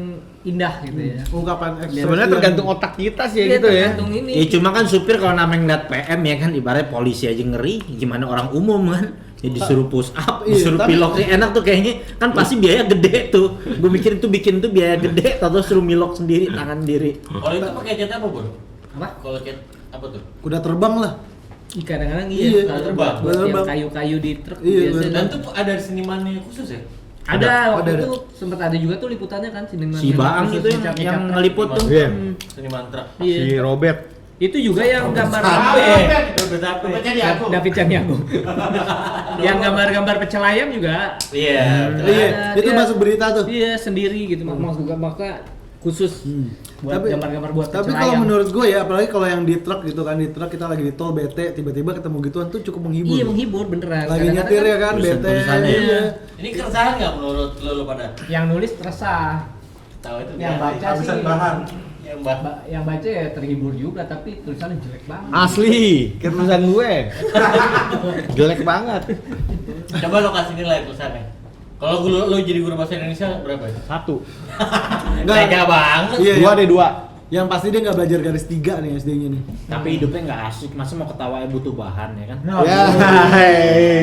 [SPEAKER 5] indah gitu ya.
[SPEAKER 3] ungkapan ekspresi.
[SPEAKER 4] Sebenarnya tergantung otak kita sih
[SPEAKER 5] Iya,
[SPEAKER 4] gitu ya.
[SPEAKER 5] tergantung ini.
[SPEAKER 7] Ya cuma kan supir kalau namanya ngeliat PM ya kan ibaratnya polisi aja ngeri, gimana orang umum kan? Ya disuruh push up,
[SPEAKER 3] Iya,
[SPEAKER 7] disuruh
[SPEAKER 3] tapi-
[SPEAKER 7] pilok sih enak tuh kayaknya kan pasti biaya gede tuh. Gue mikir itu bikin tuh biaya gede, atau suruh milok sendiri tangan diri.
[SPEAKER 2] Kalau itu pakai cat apa, Bun?
[SPEAKER 5] Apa?
[SPEAKER 2] Kalau cat apa tuh?
[SPEAKER 3] Kuda terbang lah.
[SPEAKER 5] Ih, kadang-kadang
[SPEAKER 3] Iya,
[SPEAKER 5] iya.
[SPEAKER 2] kuda terbang.
[SPEAKER 5] Buat yang
[SPEAKER 3] Terbang.
[SPEAKER 5] kayu-kayu di truk
[SPEAKER 3] Iya,
[SPEAKER 5] biasanya.
[SPEAKER 2] Dan tuh ada senimannya khusus ya?
[SPEAKER 5] Ada waktu
[SPEAKER 3] ada.
[SPEAKER 5] itu sempat ada juga tuh liputannya kan seniman
[SPEAKER 7] Si Baang itu yang ngeliput tuh.
[SPEAKER 4] Iya.
[SPEAKER 2] Seniman truk.
[SPEAKER 5] Iya.
[SPEAKER 4] Si Robert.
[SPEAKER 5] Itu juga yang gambar David Caniago. Yang gambar-gambar pecel ayam juga.
[SPEAKER 2] Iya.
[SPEAKER 3] Iya,
[SPEAKER 5] Ada,
[SPEAKER 3] itu
[SPEAKER 5] dia-
[SPEAKER 3] masuk berita tuh.
[SPEAKER 5] Iya, sendiri gitu maka khusus buat
[SPEAKER 3] Tapi-
[SPEAKER 5] gambar-gambar buat
[SPEAKER 3] Tapi
[SPEAKER 5] pecel
[SPEAKER 3] kalau
[SPEAKER 5] ayam.
[SPEAKER 3] menurut gue ya, apalagi kalau yang di truk gitu kan, di truk kita lagi di tol bete, tiba-tiba ketemu gituan tuh cukup menghibur.
[SPEAKER 5] Iya, menghibur beneran.
[SPEAKER 3] Lagi
[SPEAKER 5] Kadang-kadang
[SPEAKER 3] nyetir ya kan, bete.
[SPEAKER 7] tulisan-tulisannya.
[SPEAKER 3] Iya.
[SPEAKER 2] Ini keresahan nggak menurut lo pada?
[SPEAKER 5] yang nulis resah.
[SPEAKER 2] Tahu itu
[SPEAKER 5] Yang
[SPEAKER 2] biasa.
[SPEAKER 5] baca
[SPEAKER 1] Habisan
[SPEAKER 5] sih.
[SPEAKER 1] bahan.
[SPEAKER 5] Yang baca ya terhibur juga tapi tulisannya jelek banget.
[SPEAKER 4] Asli, kayak tulisan gue. Jelek banget.
[SPEAKER 2] Coba lo kasih nilai tulisannya. Kalau lo jadi guru bahasa Indonesia berapa ya?
[SPEAKER 4] 1.
[SPEAKER 3] Enggak.
[SPEAKER 2] Tega banget.
[SPEAKER 3] Iya,
[SPEAKER 4] 2 deh 2.
[SPEAKER 3] Yang pasti dia nggak belajar garis 3 nih SD-nya nih.
[SPEAKER 7] Tapi hidupnya nggak asik, masa mau ketawa butuh bahan ya kan?
[SPEAKER 1] Nah,
[SPEAKER 4] Ya.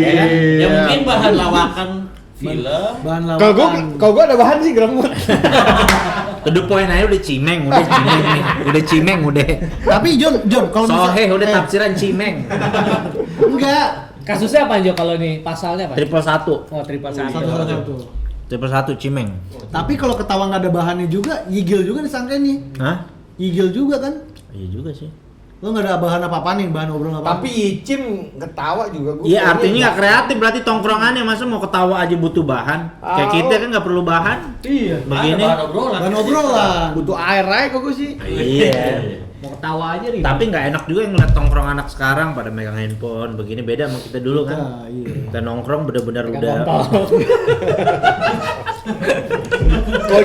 [SPEAKER 2] Ya kan? Ya mungkin bahan lawakan film.
[SPEAKER 3] Bahan
[SPEAKER 4] Kalau gua ada bahan sih gremut.
[SPEAKER 7] To the point aja udah cimeng nih. Udah cimeng udah.
[SPEAKER 3] Tapi Jon kalau
[SPEAKER 7] Sohe udah tafsiran cimeng.
[SPEAKER 3] enggak.
[SPEAKER 5] Kasusnya apa Jo kalau nih pasalnya apa?
[SPEAKER 7] 111.
[SPEAKER 5] Oh, triple satu.
[SPEAKER 3] Satu.
[SPEAKER 7] 111 cimeng.
[SPEAKER 3] Tapi kalau ketawa nggak ada bahannya juga, yigil juga disangka nih.
[SPEAKER 7] Hah?
[SPEAKER 3] Yigil juga kan?
[SPEAKER 7] Iya juga sih.
[SPEAKER 3] Lo nggak ada bahan apa-apa nih, bahan obrolan apa?
[SPEAKER 4] Tapi Icim ketawa juga gua.
[SPEAKER 7] Iya artinya nggak kreatif berarti tongkrongannya masa mau ketawa aja butuh bahan. Kayak
[SPEAKER 4] Oh.
[SPEAKER 7] kita kan nggak perlu bahan.
[SPEAKER 5] Iya.
[SPEAKER 7] Begini.
[SPEAKER 2] Ada bahan obrolan.
[SPEAKER 3] Bahan obrolan.
[SPEAKER 4] Butuh air aja kok gua sih.
[SPEAKER 7] Iya.
[SPEAKER 5] Mau ketawa aja nih.
[SPEAKER 7] Tapi nggak enak juga yang ngeliat tongkrong anak sekarang pada megang handphone begini beda sama kita dulu kan.
[SPEAKER 3] Nah, iya.
[SPEAKER 7] Kita nongkrong bener-bener
[SPEAKER 5] Pegang
[SPEAKER 7] udah.
[SPEAKER 5] kontol.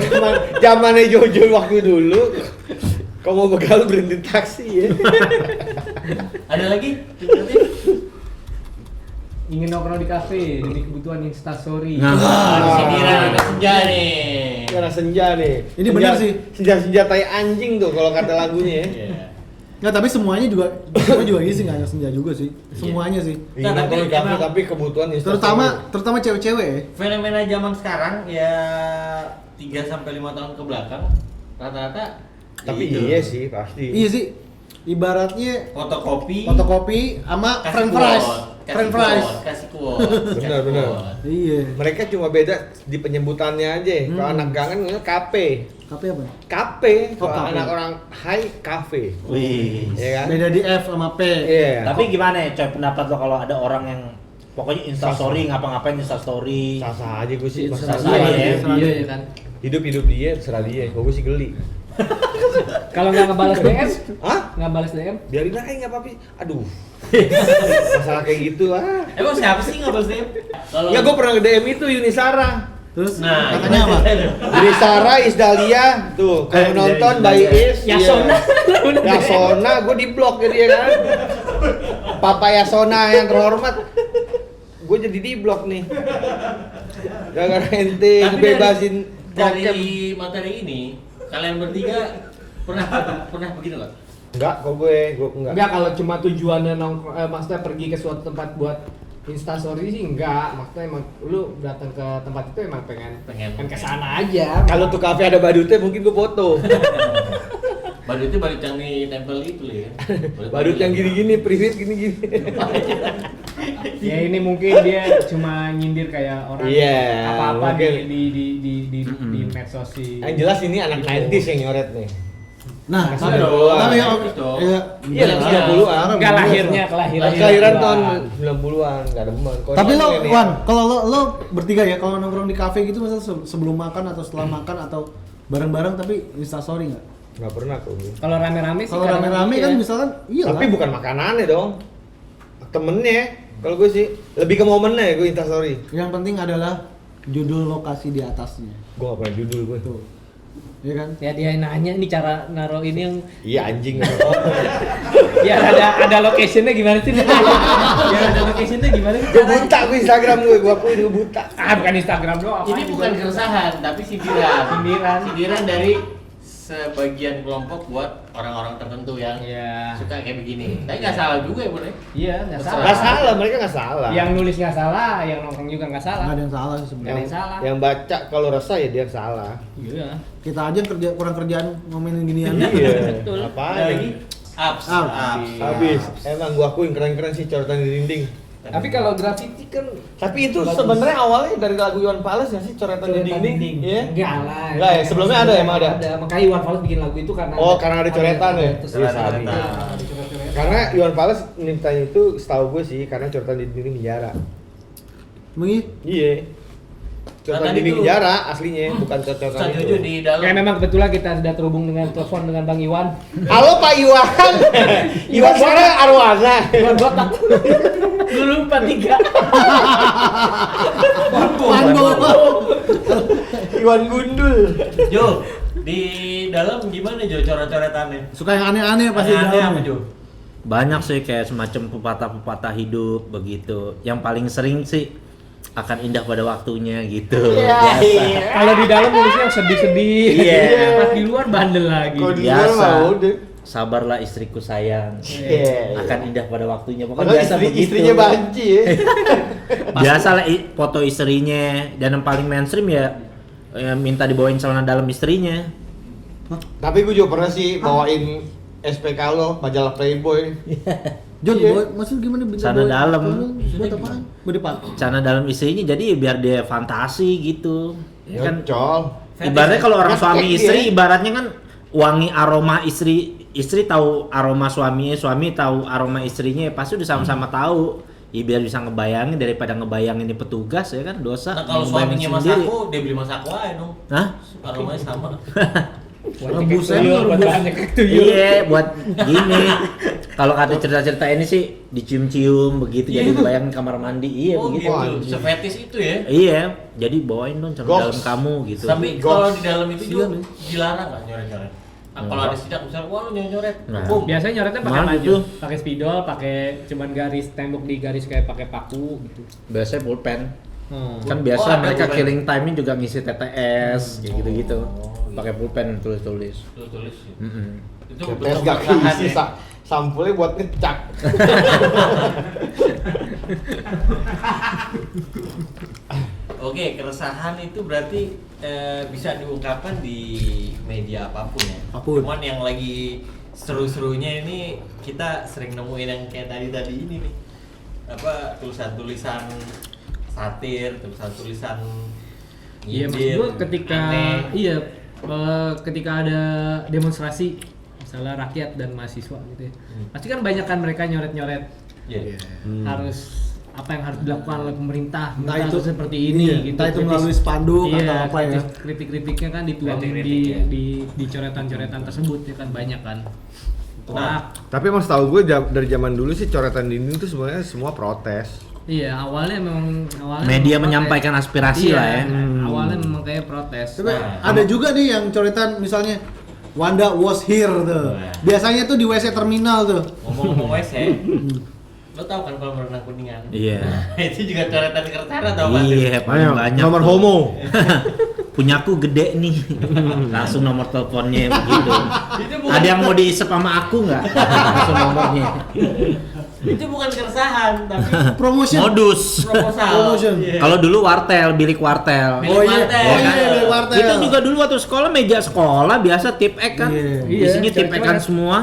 [SPEAKER 4] Kalau zamannya Jojo waktu dulu, kalau mau begal berhenti taksi ya.
[SPEAKER 2] Ada lagi?
[SPEAKER 5] Ingin nongkrong di kafe demi kebutuhan instastory.
[SPEAKER 7] Nah.
[SPEAKER 2] Sindiran anak senja nih.
[SPEAKER 4] Karena senja nih.
[SPEAKER 3] Ini benar sih.
[SPEAKER 4] Senja tai anjing tuh kalau kata lagunya ya.
[SPEAKER 2] Iya.
[SPEAKER 3] Nggak, tapi semuanya juga gini sih, nggak hanya senja juga sih. Semuanya sih.
[SPEAKER 4] Iya,
[SPEAKER 2] Nah, tapi
[SPEAKER 4] kalau di kafe
[SPEAKER 2] emang-
[SPEAKER 4] tapi kebutuhan instastory.
[SPEAKER 3] Terutama cewek-cewek ya.
[SPEAKER 2] Fenomena zaman sekarang ya 3 sampai 5 tahun ke belakang rata-rata
[SPEAKER 4] Tapi
[SPEAKER 2] itu.
[SPEAKER 4] iya sih pasti.
[SPEAKER 3] Iya sih. Ibaratnya
[SPEAKER 2] Fotokopi
[SPEAKER 3] sama
[SPEAKER 2] kasih
[SPEAKER 3] french fries.
[SPEAKER 2] quote,
[SPEAKER 3] French fries.
[SPEAKER 2] kasih quote.
[SPEAKER 4] Benar, benar.
[SPEAKER 3] Iya.
[SPEAKER 4] Mereka cuma beda di penyebutannya aja. Kalau anak gangan namanya kafe.
[SPEAKER 3] Kafe apa?
[SPEAKER 4] Kafe. Kalau
[SPEAKER 3] kafe.
[SPEAKER 4] anak orang high kafe.
[SPEAKER 7] Wih.
[SPEAKER 4] Iya kan?
[SPEAKER 3] Beda di F sama P.
[SPEAKER 4] Iya.
[SPEAKER 7] Tapi gimana ya coy pendapat lo kalau ada orang yang pokoknya instastory ngapa-ngapain instastory.
[SPEAKER 4] Sah-sah aja gue sih.
[SPEAKER 3] Terserah
[SPEAKER 7] Sah-sah
[SPEAKER 3] dia,
[SPEAKER 7] aja ya.
[SPEAKER 3] terserah
[SPEAKER 5] Iya
[SPEAKER 3] dia.
[SPEAKER 5] ya kan.
[SPEAKER 4] Hidup dia terserah dia. Gue sih geli.
[SPEAKER 5] Kalau nggak ngebales DM,
[SPEAKER 4] Hah?
[SPEAKER 5] nggak balas DM,
[SPEAKER 4] Biarin aja nggak apa-apa. Aduh. Masalah kayak gitu ah.
[SPEAKER 2] Emang siapa sih nggak balas DM? Kalau
[SPEAKER 4] Ya gue pernah nge-DM itu Yuni Sarah.
[SPEAKER 3] Terus
[SPEAKER 2] nah,
[SPEAKER 3] katanya apa?
[SPEAKER 4] Yuni Sarah, Isdalia, tuh kalau nonton by Is,
[SPEAKER 5] Yasona.
[SPEAKER 4] iya. Yasona, gue di blok jadi ya kan. Papa Yasona yang terhormat, gue jadi di blok nih. Gara-gara ente
[SPEAKER 2] Tapi
[SPEAKER 4] bebasin
[SPEAKER 2] dari materi ini kalian bertiga pernah begini nggak?
[SPEAKER 4] Enggak, kok gue enggak.
[SPEAKER 5] Enggak, kalau cuma tujuannya maksudnya pergi ke suatu tempat buat instastory sih enggak. Maksudnya emang lu datang ke tempat itu emang pengen ke sana aja.
[SPEAKER 4] Kalau tuh kafe ada badutnya mungkin gue foto.
[SPEAKER 2] Badut itu badut yang di tempel itu ya.
[SPEAKER 4] Badut yang gini-gini, private gini-gini.
[SPEAKER 5] Ya ini mungkin dia cuma nyindir kayak orang
[SPEAKER 4] Iya,
[SPEAKER 5] apa-apa
[SPEAKER 4] mungkin.
[SPEAKER 5] di medsos sih.
[SPEAKER 4] Yang jelas ini anak 90s yang nyoret nih.
[SPEAKER 3] Nah,
[SPEAKER 4] Masih ada
[SPEAKER 3] tapi
[SPEAKER 2] dong.
[SPEAKER 3] ya,
[SPEAKER 4] Iya,
[SPEAKER 3] bener.
[SPEAKER 4] 90-an.
[SPEAKER 5] Enggak kelahiran
[SPEAKER 4] Kelahiran tahun 90-an, enggak demen. Kalau
[SPEAKER 3] Tapi lo,
[SPEAKER 4] ini-
[SPEAKER 3] Wan, kalau lo bertiga ya, kalau nongkrong di kafe gitu misal sebelum makan atau setelah makan atau bareng-bareng tapi instastory nggak?
[SPEAKER 4] Nggak pernah kok gue.
[SPEAKER 5] Kalau rame-rame sih
[SPEAKER 3] Kalau rame-rame kan misalkan iya
[SPEAKER 4] Tapi
[SPEAKER 3] lah.
[SPEAKER 4] bukan makanannya dong. Temennya. Kalau gue sih lebih ke momennya gue instastory.
[SPEAKER 3] Yang penting adalah judul lokasi di atasnya.
[SPEAKER 4] Gue nggak pernah judul gue.
[SPEAKER 3] Tuh. Iya kan?
[SPEAKER 5] ya dia nanya nih cara naruh ini yang
[SPEAKER 4] Iya anjing.
[SPEAKER 5] biar ada locationnya gimana sih? Biar ada locationnya gimana sih?
[SPEAKER 4] Gue buta gue Instagram gue akuin gue buta.
[SPEAKER 5] Ah bukan Instagram doang.
[SPEAKER 2] Ini bukan keresahan tapi sindiran.
[SPEAKER 5] Sindiran.
[SPEAKER 2] Sindiran dari sebagian kelompok buat orang-orang tertentu yang
[SPEAKER 5] Iya.
[SPEAKER 2] suka kayak begini. Tapi nggak salah juga ya, Bun.
[SPEAKER 5] Iya, nggak salah.
[SPEAKER 4] Nggak salah, mereka nggak salah.
[SPEAKER 5] Yang nulis nggak salah, yang nongkrong juga nggak salah.
[SPEAKER 3] Nggak ada yang salah sih
[SPEAKER 5] Nggak ada
[SPEAKER 3] sebenarnya.
[SPEAKER 5] yang salah.
[SPEAKER 4] yang baca kalau resah ya dia salah.
[SPEAKER 5] Iya.
[SPEAKER 3] Kita aja kurang kerjaan ngomongin ginian.
[SPEAKER 4] Iya.
[SPEAKER 5] Betul.
[SPEAKER 4] Apa
[SPEAKER 2] Ada lagi? Ups.
[SPEAKER 4] Habis. Emang gua akuin keren-keren sih coretan di dinding.
[SPEAKER 5] Tapi kalau graffiti kan
[SPEAKER 4] Tapi itu sebenarnya awalnya dari lagu Iwan Fals ya sih coretan di dinding. Iya.
[SPEAKER 5] Enggak lah.
[SPEAKER 4] Enggak ya, sebelumnya ada, emang ada?
[SPEAKER 5] Makanya Iwan Fals bikin lagu itu karena
[SPEAKER 4] Oh, karena ada coretan ya?
[SPEAKER 5] Terus
[SPEAKER 4] Iya,
[SPEAKER 5] ada
[SPEAKER 4] sabi.
[SPEAKER 5] coret-coret.
[SPEAKER 4] Karena Iwan Fals mintanya itu setahu gue sih karena coretan di dinding penjara.
[SPEAKER 3] Mengi?
[SPEAKER 4] Iya. Coretan
[SPEAKER 2] Nah,
[SPEAKER 4] di dinding
[SPEAKER 2] tadi tuh-
[SPEAKER 4] penjara aslinya bukan coretan
[SPEAKER 2] Ustaz
[SPEAKER 4] itu.
[SPEAKER 2] Jojo di dalam.
[SPEAKER 5] Ya memang kebetulan kita sudah terhubung dengan telepon dengan Bang Iwan.
[SPEAKER 4] Halo Pak Iwan. Iwan sekarang arwana.
[SPEAKER 5] Iwan botak. Dulu 43.
[SPEAKER 3] Pandu.
[SPEAKER 4] Iwan gundul.
[SPEAKER 2] Jo, Di dalam gimana Jo coret-coretannya?
[SPEAKER 3] Suka yang aneh-aneh pasti di
[SPEAKER 2] Aneh
[SPEAKER 3] dalam.
[SPEAKER 2] apa
[SPEAKER 3] ya?
[SPEAKER 2] Jo?
[SPEAKER 7] Banyak sih kayak semacam pepatah-pepatah hidup begitu. Yang paling sering sih akan indah pada waktunya gitu. Biasa.
[SPEAKER 5] Kalau di dalam nulisnya yang sedih-sedih.
[SPEAKER 7] Iya.
[SPEAKER 5] Pas di luar bandel lagi.
[SPEAKER 4] Kalau di luar
[SPEAKER 7] Biasa.
[SPEAKER 4] mah udah.
[SPEAKER 7] Sabarlah istriku sayang.
[SPEAKER 4] Iya.
[SPEAKER 7] Akan indah pada waktunya. Pokoknya
[SPEAKER 4] Padahal
[SPEAKER 7] biasa begitu.
[SPEAKER 4] istrinya banci ya.
[SPEAKER 7] Biasa lah foto istrinya, dan yang paling mainstream ya minta dibawain celana dalam istrinya.
[SPEAKER 4] Tapi gue juga pernah sih bawain SPK lo, majalah Playboy.
[SPEAKER 3] Jon,
[SPEAKER 4] Iya.
[SPEAKER 3] maksud gimana bintang
[SPEAKER 7] Sana dalam.
[SPEAKER 3] Buat apaan? Buat depan.
[SPEAKER 7] Celana dalam istrinya jadi biar dia fantasi gitu. Ya kan
[SPEAKER 4] Col.
[SPEAKER 7] ibaratnya kalau orang
[SPEAKER 4] Kan
[SPEAKER 7] suami
[SPEAKER 4] fake
[SPEAKER 7] istri
[SPEAKER 4] dia.
[SPEAKER 7] ibaratnya kan wangi aroma istri tahu aroma suaminya, suami tahu aroma istrinya, ya pasti udah sama-sama tahu. Ya biar bisa ngebayangin daripada ngebayangin ini petugas ya kan dosa.
[SPEAKER 2] Nah kalau
[SPEAKER 7] Ngebayangin
[SPEAKER 2] suaminya
[SPEAKER 7] sendiri.
[SPEAKER 2] Masako, dia beli Masako aja dong.
[SPEAKER 7] Hah?
[SPEAKER 2] Aromanya sama.
[SPEAKER 3] Rebusnya
[SPEAKER 5] Buat
[SPEAKER 3] rebus.
[SPEAKER 5] bahannya kayak tuyul.
[SPEAKER 7] Iya, buat gini. Kalau kata cerita-cerita ini sih dicium-cium begitu, jadi bayangin kamar mandi. Iya
[SPEAKER 2] Oh
[SPEAKER 7] begitu.
[SPEAKER 2] gitu, sefetis itu ya.
[SPEAKER 7] Iya, jadi bawain dong celana
[SPEAKER 4] Goks.
[SPEAKER 7] dalam kamu gitu.
[SPEAKER 2] Tapi kalau di dalam itu
[SPEAKER 3] Sian,
[SPEAKER 2] juga
[SPEAKER 3] ya.
[SPEAKER 2] dilarang nggak nyoret-nyoret? Nah, kalau ada sidak misalnya, wah lu nyoret,
[SPEAKER 7] Nah.
[SPEAKER 2] hukum.
[SPEAKER 5] Biasanya nyoretnya pakai
[SPEAKER 7] Mana
[SPEAKER 5] maju,
[SPEAKER 7] tuh?
[SPEAKER 5] pakai spidol, pakai cuman garis tembok di garis kayak pakai paku gitu.
[SPEAKER 7] Biasanya pulpen. Kan
[SPEAKER 2] Oh,
[SPEAKER 7] biasa
[SPEAKER 2] ada
[SPEAKER 7] mereka
[SPEAKER 2] pulpen.
[SPEAKER 7] killing time-nya juga ngisi TTS kayak gitu-gitu.
[SPEAKER 2] Oh, iya.
[SPEAKER 7] Pakai pulpen tulis-tulis.
[SPEAKER 2] Tulis ya.
[SPEAKER 7] Mm-mm.
[SPEAKER 2] Itu
[SPEAKER 4] TTS
[SPEAKER 2] bentuk
[SPEAKER 4] gak
[SPEAKER 2] berkahan
[SPEAKER 4] keisi,
[SPEAKER 2] ya.
[SPEAKER 4] sampulnya buat ngecak.
[SPEAKER 2] Oke, keresahan itu berarti bisa diungkapkan di media apapun ya.
[SPEAKER 3] Apapun.
[SPEAKER 2] Cuman yang lagi seru-serunya ini kita sering nemuin yang kayak tadi ini nih. Apa tulisan-tulisan satir, tulisan-tulisan
[SPEAKER 5] Iya, maksud
[SPEAKER 2] nyindir,
[SPEAKER 5] gua ketika
[SPEAKER 2] aneh.
[SPEAKER 5] ketika ada demonstrasi misalnya rakyat dan mahasiswa gitu ya. Pasti kan banyak kan mereka nyoret-nyoret
[SPEAKER 2] Iya.
[SPEAKER 5] harus apa yang harus dilakukan oleh pemerintah,
[SPEAKER 3] Entah
[SPEAKER 5] pemerintah
[SPEAKER 3] itu
[SPEAKER 5] harus seperti ini
[SPEAKER 3] iya,
[SPEAKER 5] gitu.
[SPEAKER 3] entah itu melalui spanduk
[SPEAKER 5] iya,
[SPEAKER 3] atau apa ya.
[SPEAKER 5] kritik-kritiknya kan dituang
[SPEAKER 2] Kritik-kritik, ya.
[SPEAKER 5] di coretan-coretan tersebut ya kan banyak kan.
[SPEAKER 2] Nah,
[SPEAKER 4] Tapi emang setahu gue dari zaman dulu sih coretan dinding itu sebenarnya semua protes.
[SPEAKER 5] Iya, awalnya memang
[SPEAKER 7] Media
[SPEAKER 5] protes.
[SPEAKER 7] menyampaikan aspirasi
[SPEAKER 5] Iya,
[SPEAKER 7] lah ya.
[SPEAKER 5] Awalnya memang kayak protes.
[SPEAKER 3] Tapi
[SPEAKER 2] Nah,
[SPEAKER 3] ada juga nih yang coretan misalnya Wanda was here tuh.
[SPEAKER 2] Wah.
[SPEAKER 3] Biasanya tuh di WC terminal tuh.
[SPEAKER 2] ngomong-ngomong WC, lo tau kan kalau berenang kuningan?
[SPEAKER 7] Iya.
[SPEAKER 2] Itu juga coretan kertas atau apa?
[SPEAKER 7] Iya, paling banyak.
[SPEAKER 4] Nomor
[SPEAKER 7] tuh.
[SPEAKER 4] homo.
[SPEAKER 7] Punyaku gede nih. Langsung nomor teleponnya begitu.
[SPEAKER 2] Itu bukan
[SPEAKER 7] Ada yang mau diisep sama aku nggak? Langsung nomornya.
[SPEAKER 2] itu bukan keresahan, tapi
[SPEAKER 3] Promotion.
[SPEAKER 7] Modus.
[SPEAKER 2] proposal.
[SPEAKER 3] Promotion.
[SPEAKER 2] Iya.
[SPEAKER 7] Kalau dulu wartel, bilik wartel.
[SPEAKER 2] Bilik
[SPEAKER 3] Oh iya,
[SPEAKER 2] wartel.
[SPEAKER 3] oh
[SPEAKER 7] kan?
[SPEAKER 3] iya, bilik wartel.
[SPEAKER 7] Itu juga dulu waktu sekolah, meja sekolah biasa tip ek kan.
[SPEAKER 3] Iya.
[SPEAKER 7] Isinya
[SPEAKER 5] Iya,
[SPEAKER 7] tip
[SPEAKER 5] coret-coret.
[SPEAKER 7] ekan semua.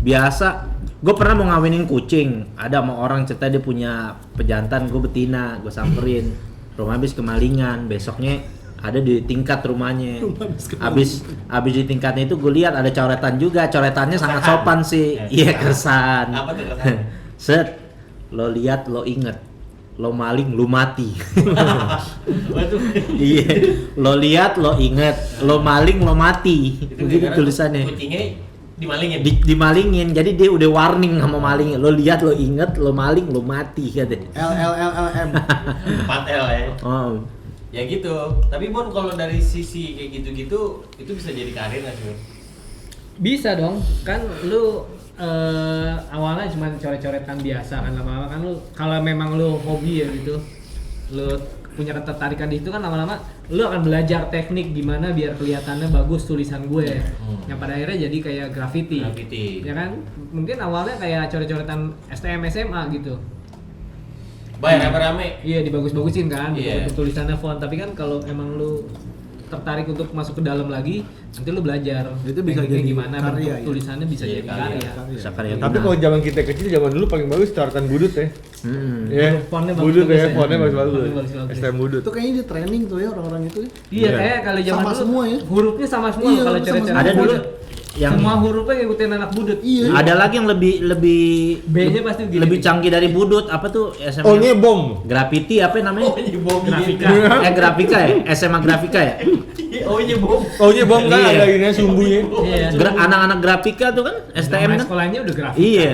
[SPEAKER 7] Biasa. Gue pernah mau ngawinin kucing. Ada sama orang cerita dia punya pejantan, gue betina, gue samperin. Rumah habis kemalingan, besoknya ada di tingkat rumahnya. Habis di tingkatnya itu gue lihat ada coretan juga. Coretannya sangat sopan sih. Iya, keresahan.
[SPEAKER 2] Apa tuh keresahan?
[SPEAKER 7] Set, lo lihat, lo inget, lo maling, lo mati.
[SPEAKER 2] Waduh.
[SPEAKER 7] Iya, lo lihat, lo inget, lo maling, lo mati.
[SPEAKER 2] Itu
[SPEAKER 7] Begitu
[SPEAKER 2] gara-gara
[SPEAKER 7] tulisannya.
[SPEAKER 2] Kucingnya dimalingin.
[SPEAKER 7] Dimalingin, jadi dia udah warning sama malingnya. Lo lihat, lo inget, lo maling, lo mati katanya.
[SPEAKER 3] LLLLM.
[SPEAKER 2] 4L ya.
[SPEAKER 7] Oh,
[SPEAKER 2] Ya gitu. Tapi Bon kalau dari sisi kayak gitu-gitu itu bisa jadi karir nggak sih? Bon?
[SPEAKER 5] Bisa dong, kan lu awalnya cuma coret-coretan biasa kan, lama-lama kan lu kalau memang lu hobi ya gitu, lu punya ketertarikan di situ kan lama-lama lu akan belajar teknik gimana biar kelihatannya bagus tulisan gue, yang pada akhirnya jadi kayak graffiti,
[SPEAKER 2] Graffiti.
[SPEAKER 5] ya kan? Mungkin awalnya kayak coret-coretan STM SMA gitu.
[SPEAKER 2] Bayar rame-rame.
[SPEAKER 5] Iya dibagus-bagusin kan,
[SPEAKER 2] Iya.
[SPEAKER 5] untuk tulisannya font. Tapi kan kalau emang lu tertarik untuk masuk ke dalam lagi, nanti lu belajar
[SPEAKER 3] Itu bisa
[SPEAKER 5] tekniknya
[SPEAKER 3] jadi
[SPEAKER 5] gimana,
[SPEAKER 3] karya,
[SPEAKER 5] bentuk
[SPEAKER 3] ya?
[SPEAKER 5] tulisannya bisa
[SPEAKER 2] Jadi
[SPEAKER 5] jadi
[SPEAKER 2] karya.
[SPEAKER 5] karya.
[SPEAKER 7] bisa karya
[SPEAKER 4] Tapi
[SPEAKER 7] guna.
[SPEAKER 4] kalau zaman kita kecil, zaman dulu paling bagus coretan budut ya. Ya,
[SPEAKER 5] Fontnya
[SPEAKER 4] budut
[SPEAKER 5] bagus-bagus
[SPEAKER 4] ya,
[SPEAKER 5] ya.
[SPEAKER 4] fontnya bagus-bagus.
[SPEAKER 5] Fontnya bagus-bagus.
[SPEAKER 4] STM budut.
[SPEAKER 3] Itu kayaknya di training tuh ya orang-orang itu ya.
[SPEAKER 5] Iya,
[SPEAKER 4] Iya.
[SPEAKER 5] kayak kalau zaman
[SPEAKER 3] Sama
[SPEAKER 5] dulu
[SPEAKER 3] semua ya?
[SPEAKER 5] hurufnya sama semua
[SPEAKER 3] Iya,
[SPEAKER 5] kalau
[SPEAKER 3] sama
[SPEAKER 5] coret-coret.
[SPEAKER 3] semua.
[SPEAKER 7] Ada dulu
[SPEAKER 5] budut.
[SPEAKER 7] yang
[SPEAKER 5] Semua hurufnya ngikutin anak budut.
[SPEAKER 3] Iya.
[SPEAKER 7] ada lagi yang lebih
[SPEAKER 5] B-nya pasti gini.
[SPEAKER 7] lebih canggih dari budut. Apa tuh SMA?
[SPEAKER 4] Oh, ini bom.
[SPEAKER 7] Graffiti apa namanya?
[SPEAKER 2] Oh, ini bom
[SPEAKER 5] Grafika.
[SPEAKER 7] Grafika ya? SMA Grafika ya?
[SPEAKER 2] Oh, ini bom.
[SPEAKER 4] Oh, ini bom kan
[SPEAKER 7] Iya.
[SPEAKER 4] ada ini sumbunya.
[SPEAKER 5] Iya.
[SPEAKER 7] Anak-anak grafika tuh kan STM
[SPEAKER 5] Nama
[SPEAKER 7] kan?
[SPEAKER 5] sekolahnya udah grafika.
[SPEAKER 7] Iya.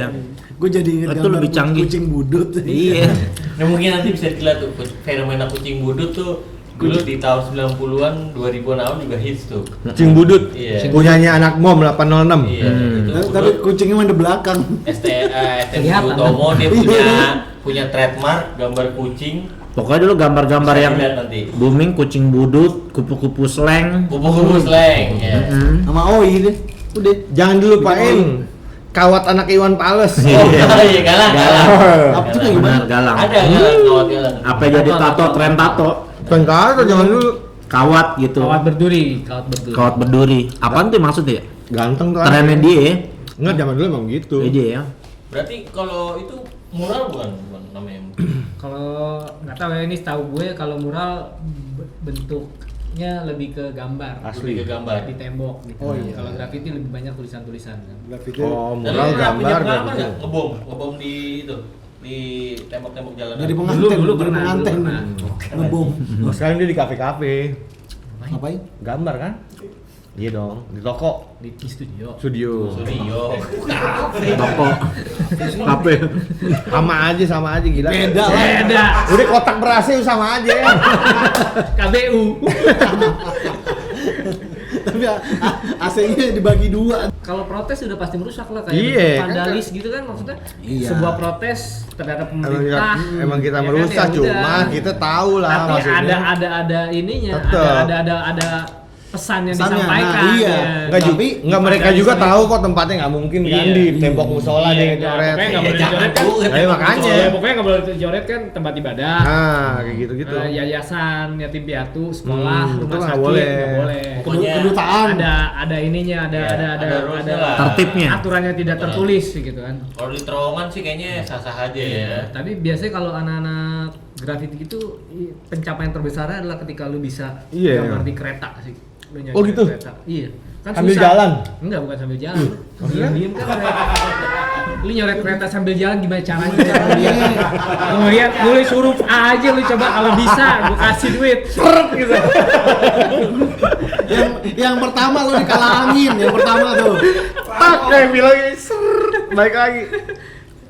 [SPEAKER 3] Gue jadi inget
[SPEAKER 7] Itu
[SPEAKER 3] gambar
[SPEAKER 7] lebih canggih.
[SPEAKER 3] kucing budut.
[SPEAKER 7] Iya.
[SPEAKER 2] Nah, mungkin nanti bisa dilihat tuh fenomena kucing budut tuh Dulu di tahun 90-an, 2000-an awal juga hits tuh.
[SPEAKER 4] Kucing budut.
[SPEAKER 2] Iya.
[SPEAKER 4] Punyanya anak mom 806.
[SPEAKER 2] Iya, gitu.
[SPEAKER 3] Tapi kucingnya main di belakang.
[SPEAKER 2] STM Tomo dia punya trademark gambar kucing.
[SPEAKER 7] Pokoknya dulu gambar-gambar
[SPEAKER 2] Bisa
[SPEAKER 7] yang
[SPEAKER 2] dilihat nanti.
[SPEAKER 7] booming kucing budut, kupu-kupu slang.
[SPEAKER 2] Kupu-kupu slang. Ya.
[SPEAKER 3] Sama Oi deh. Udah.
[SPEAKER 4] Jangan dilupain kawat anak Iwan Fals.
[SPEAKER 2] Oh iya galang.
[SPEAKER 3] Apa tuh kayak gimana?
[SPEAKER 7] Benar, galang.
[SPEAKER 2] Ada galang, kawat galang.
[SPEAKER 7] Apa jadi tato, tren tato?
[SPEAKER 4] Kan kata jangan dulu.
[SPEAKER 7] Kawat gitu.
[SPEAKER 5] Kawat berduri.
[SPEAKER 7] Kawat berduri. Apaan tuh maksudnya?
[SPEAKER 4] Ganteng tuh.
[SPEAKER 7] Trennya dia ya?
[SPEAKER 4] Enggak, zaman dulu emang gitu.
[SPEAKER 7] Dia ya.
[SPEAKER 2] Berarti kalau itu mural bukan namanya?
[SPEAKER 5] Kalau nggak tahu ya, ini tahu gue kalau mural bentuknya lebih ke gambar.
[SPEAKER 4] Asli.
[SPEAKER 2] Lebih ke gambar.
[SPEAKER 5] Di tembok gitu.
[SPEAKER 3] Oh, iya.
[SPEAKER 5] Kalau graffiti lebih banyak tulisan-tulisan kan.
[SPEAKER 3] Graffiti.
[SPEAKER 4] Oh,
[SPEAKER 2] Dan
[SPEAKER 4] mural
[SPEAKER 2] lu pernah punya
[SPEAKER 4] gambar
[SPEAKER 2] pengalaman
[SPEAKER 4] gitu.
[SPEAKER 2] nggak? Ngebom di itu di tembok-tembok jalanan.
[SPEAKER 3] Jadi pengantin,
[SPEAKER 5] Dulu
[SPEAKER 3] jadi
[SPEAKER 5] pernah,
[SPEAKER 3] pengantin.
[SPEAKER 5] dulu pernah.
[SPEAKER 3] Ngebom.
[SPEAKER 4] Nah, sekarang dia di kafe-kafe.
[SPEAKER 3] Ngapain?
[SPEAKER 4] Gambar kan? Iya dong, di toko,
[SPEAKER 5] Di studio.
[SPEAKER 4] studio.
[SPEAKER 2] Studio.
[SPEAKER 7] Toko. Apa?
[SPEAKER 4] Sama aja gila.
[SPEAKER 3] Beda lah.
[SPEAKER 5] Beda.
[SPEAKER 4] Udah kotak berhasil sama aja.
[SPEAKER 5] KBU.
[SPEAKER 3] Tapi AC-nya dibagi dua.
[SPEAKER 5] Kalau protes udah pasti merusak lah, kayak
[SPEAKER 4] Iya,
[SPEAKER 5] vandalis gitu kan maksudnya.
[SPEAKER 3] Iya.
[SPEAKER 5] Sebuah protes terhadap
[SPEAKER 4] Emang
[SPEAKER 5] pemerintah.
[SPEAKER 4] emang kita
[SPEAKER 5] ya kan,
[SPEAKER 4] merusak,
[SPEAKER 5] ya udah.
[SPEAKER 4] cuma kita tahu lah
[SPEAKER 5] Tapi
[SPEAKER 4] maksudnya.
[SPEAKER 5] ada ininya,
[SPEAKER 4] Tetep.
[SPEAKER 5] ada pesan yang
[SPEAKER 3] Pesannya,
[SPEAKER 5] disampaikan.
[SPEAKER 3] nah, iya.
[SPEAKER 5] ya.
[SPEAKER 4] Enggak juga,
[SPEAKER 3] Tapi
[SPEAKER 4] enggak mereka
[SPEAKER 5] vandalisme
[SPEAKER 4] juga
[SPEAKER 5] itu-
[SPEAKER 4] tahu kok tempatnya nggak mungkin kan
[SPEAKER 5] Iya.
[SPEAKER 4] di tembok musola
[SPEAKER 5] Iya,
[SPEAKER 4] dia
[SPEAKER 5] nah,
[SPEAKER 4] ngecoret.
[SPEAKER 5] pokoknya nggak boleh
[SPEAKER 2] Jangan
[SPEAKER 5] dicoret kan.
[SPEAKER 2] tuh.
[SPEAKER 4] Ya, makanya.
[SPEAKER 5] Ya, pokoknya nggak boleh dicoret kan tempat ibadah.
[SPEAKER 4] Nah, kayak gitu-gitu.
[SPEAKER 5] Yayasan, yatim piatu, sekolah,
[SPEAKER 4] itu
[SPEAKER 5] rumah
[SPEAKER 4] nggak
[SPEAKER 5] sakit
[SPEAKER 4] boleh.
[SPEAKER 5] nggak boleh.
[SPEAKER 2] Pokoknya
[SPEAKER 3] Kedutaan.
[SPEAKER 5] Ada ininya,
[SPEAKER 2] Iya, ada rules-nya lah.
[SPEAKER 7] Tertibnya.
[SPEAKER 5] aturannya tidak
[SPEAKER 2] Betul.
[SPEAKER 5] tertulis gitu kan.
[SPEAKER 2] Kalau di terowongan sih kayaknya sah-sah aja ya.
[SPEAKER 5] Tapi biasanya kalau anak-anak graffiti gitu pencapaian terbesarnya adalah ketika lu bisa
[SPEAKER 4] Iya.
[SPEAKER 5] gambar di kereta sih. Lu nyanyi
[SPEAKER 4] Oh,
[SPEAKER 5] di
[SPEAKER 4] gitu?
[SPEAKER 5] Kereta. Iya. Kan
[SPEAKER 4] Sambil
[SPEAKER 5] susah.
[SPEAKER 4] jalan?
[SPEAKER 5] Enggak, bukan sambil jalan. Diam-diam kan lu nyoret kereta sambil jalan gimana caranya? Lu lihat nulis huruf A aja lu coba kalau bisa gua kasih duit. Seret gitu.
[SPEAKER 3] yang pertama lo dikalangin, yang pertama tuh.
[SPEAKER 4] Tak kayak bilangnya baik lagi.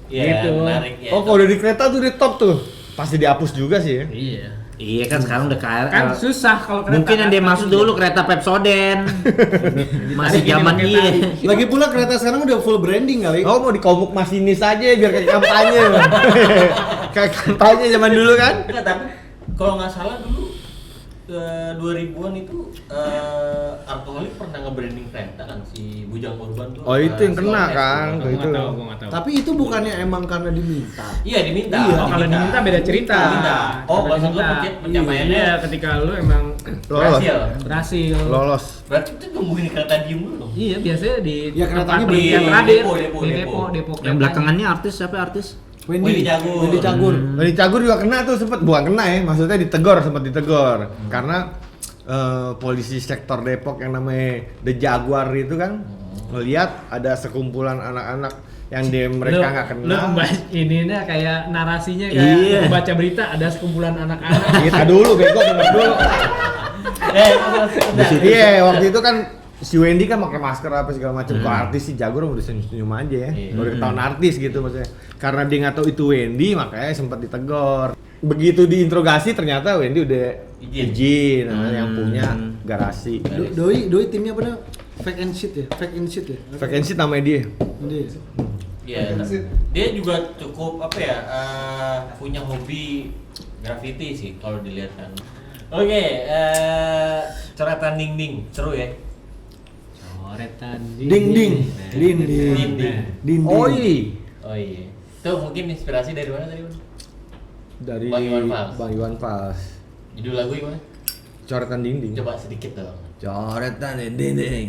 [SPEAKER 2] Iya,
[SPEAKER 5] Gitu.
[SPEAKER 2] menarik ya.
[SPEAKER 4] Oh, kalau udah di kereta tuh di top tuh. Pasti dihapus juga sih ya.
[SPEAKER 5] Iya.
[SPEAKER 7] Iya kan sekarang udah KRL.
[SPEAKER 5] Kan susah kalau kereta.
[SPEAKER 7] Mungkin yang dia maksud dulu kereta Pepsoden. Masih zaman dia.
[SPEAKER 3] Lagi pula kereta sekarang udah full branding kali.
[SPEAKER 4] Oh, mau di komuk masinis aja biar kayak kampanye. Kayak kampanye zaman dulu kan?
[SPEAKER 2] Enggak, tapi kalau nggak salah dulu 2000-an itu Alkoholik pernah nge-branding kereta kan si Bujang Urban tuh.
[SPEAKER 4] Oh, itu yang kena
[SPEAKER 2] si
[SPEAKER 4] kan?
[SPEAKER 2] Ones tuh.
[SPEAKER 4] Itu.
[SPEAKER 5] Gua nggak tahu.
[SPEAKER 3] Tapi itu bukannya emang karena diminta.
[SPEAKER 2] Iya diminta.
[SPEAKER 3] Iya.
[SPEAKER 5] Oh, kalau diminta beda cerita.
[SPEAKER 2] Diminta. Oh,
[SPEAKER 5] Kalau
[SPEAKER 2] maksud lu
[SPEAKER 5] diminta.
[SPEAKER 2] pencapaiannya
[SPEAKER 5] Iya, ketika lu emang
[SPEAKER 2] berhasil.
[SPEAKER 5] berhasil.
[SPEAKER 4] Lolos.
[SPEAKER 2] Berarti itu nungguin kereta diem dulu.
[SPEAKER 5] Iya, biasanya di
[SPEAKER 3] Ya, keretanya
[SPEAKER 5] tempat
[SPEAKER 2] di
[SPEAKER 5] yang terakhir
[SPEAKER 2] depo,
[SPEAKER 5] di
[SPEAKER 2] depo.
[SPEAKER 5] depo.
[SPEAKER 7] Yang belakangannya artis siapa artis?
[SPEAKER 2] Wendy Cagur.
[SPEAKER 3] Wendy Cagur.
[SPEAKER 4] Dari Cagur juga kena tuh sempet, bukan kena ya, maksudnya ditegur, sempat ditegur karena polisi sektor Depok yang namanya The Jaguar itu kan melihat ada sekumpulan anak-anak yang mereka nggak
[SPEAKER 5] Lu
[SPEAKER 4] kenal.
[SPEAKER 5] ininya kayak narasinya kayak
[SPEAKER 7] Iya.
[SPEAKER 5] lu baca berita ada sekumpulan anak-anak.
[SPEAKER 4] Kita dulu, bego denger dulu. Iya, waktu itu kan si Wendy kan pakai masker apa segala macam. Kok artis si Jaguar udah senyum-senyum aja ya.
[SPEAKER 2] Iya.
[SPEAKER 4] Udah ketahuan artis gitu maksudnya. Karena dia nggak tahu itu Wendy, makanya sempat ditegur. Begitu diinterogasi ternyata Wendy udah izin, yang punya garasi.
[SPEAKER 3] Doi timnya apa? Fake and shit ya? Fake and shit ya?
[SPEAKER 4] Fake and shit namanya dia.
[SPEAKER 3] Dia.
[SPEAKER 2] Iya, dia juga cukup apa ya, punya hobi graffiti sih kalau dilihat kan. Oke, coretan dinding, seru ya.
[SPEAKER 5] Coretan
[SPEAKER 3] Dinding. Dinding.
[SPEAKER 2] Dinding.
[SPEAKER 3] Dinding.
[SPEAKER 4] Oi.
[SPEAKER 2] Oh iya. Tuh mungkin inspirasi dari mana tadi, Bang?
[SPEAKER 4] Dari
[SPEAKER 2] Bang Iwan Fals.
[SPEAKER 4] Bang Iwan Fals.
[SPEAKER 2] Judul lagu gimana?
[SPEAKER 4] Coretan dinding.
[SPEAKER 2] Coba sedikit dong.
[SPEAKER 4] Coretan dinding.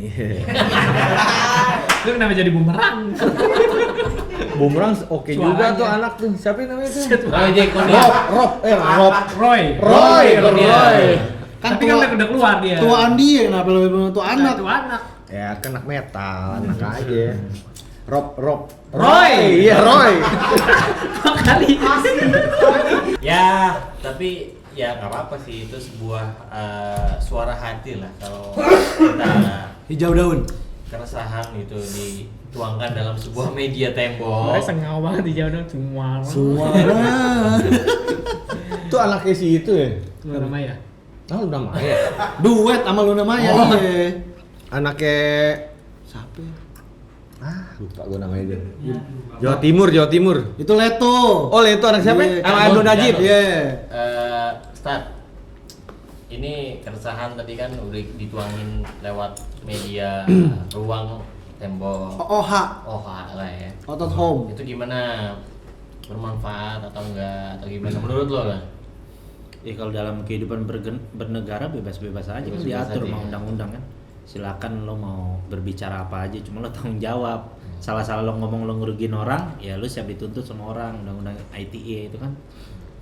[SPEAKER 5] Lu kenapa jadi bumerang?
[SPEAKER 4] Bumerang oke juga
[SPEAKER 5] Suaranya.
[SPEAKER 4] tuh anak tuh. Siapa yang namanya tuh?
[SPEAKER 2] Roy Jaconia.
[SPEAKER 4] Rob.
[SPEAKER 5] Roy.
[SPEAKER 4] Roy.
[SPEAKER 3] Kan
[SPEAKER 5] Tapi kan udah keluar dia.
[SPEAKER 3] tuaan dia, kenapa lebih bilang tua anak?
[SPEAKER 5] Itu anak.
[SPEAKER 4] Ya kan anak metal, anak aja. Rob.
[SPEAKER 5] Roy.
[SPEAKER 4] Iya Roy.
[SPEAKER 5] Kali.
[SPEAKER 2] Ya, tapi ya nggak apa-apa sih, itu sebuah suara hati lah kalau kita
[SPEAKER 3] Hijau daun.
[SPEAKER 2] keresahan gitu dituangkan dalam sebuah media tembok.
[SPEAKER 5] Mereka sengau banget di jauh semua.
[SPEAKER 3] Suara.
[SPEAKER 4] Itu anaknya si itu ya.
[SPEAKER 5] Luar Maya.
[SPEAKER 4] Oh, Luna Maya.
[SPEAKER 3] Duet sama Luna Maya.
[SPEAKER 4] Oh.
[SPEAKER 3] Iya.
[SPEAKER 4] Anaknya
[SPEAKER 3] Siapa ya?
[SPEAKER 4] lupa gue namanya dia. Jawa Timur.
[SPEAKER 3] Itu Leto.
[SPEAKER 4] Oh, itu anak siapa?
[SPEAKER 3] Iya,
[SPEAKER 4] Sama
[SPEAKER 3] Chandra.
[SPEAKER 4] Ando Najib.
[SPEAKER 3] Iya.
[SPEAKER 2] Start. Ini keresahan tadi kan udah dituangin lewat media ruang tembok.
[SPEAKER 3] OH,
[SPEAKER 2] lah ya.
[SPEAKER 3] Otot Home.
[SPEAKER 2] Itu gimana? Bermanfaat atau enggak? Atau gimana menurut lo kan?
[SPEAKER 7] Ya kalau dalam kehidupan bernegara bebas-bebas aja kan
[SPEAKER 2] Bebas-bebas
[SPEAKER 7] diatur
[SPEAKER 2] aja,
[SPEAKER 7] sama
[SPEAKER 2] ya.
[SPEAKER 7] undang-undang kan. Silakan lo mau berbicara apa aja, cuma lo tanggung jawab. Salah-salah lo ngomong lo ngerugiin orang, ya lo siap dituntut sama orang. Undang-undang ITE itu kan.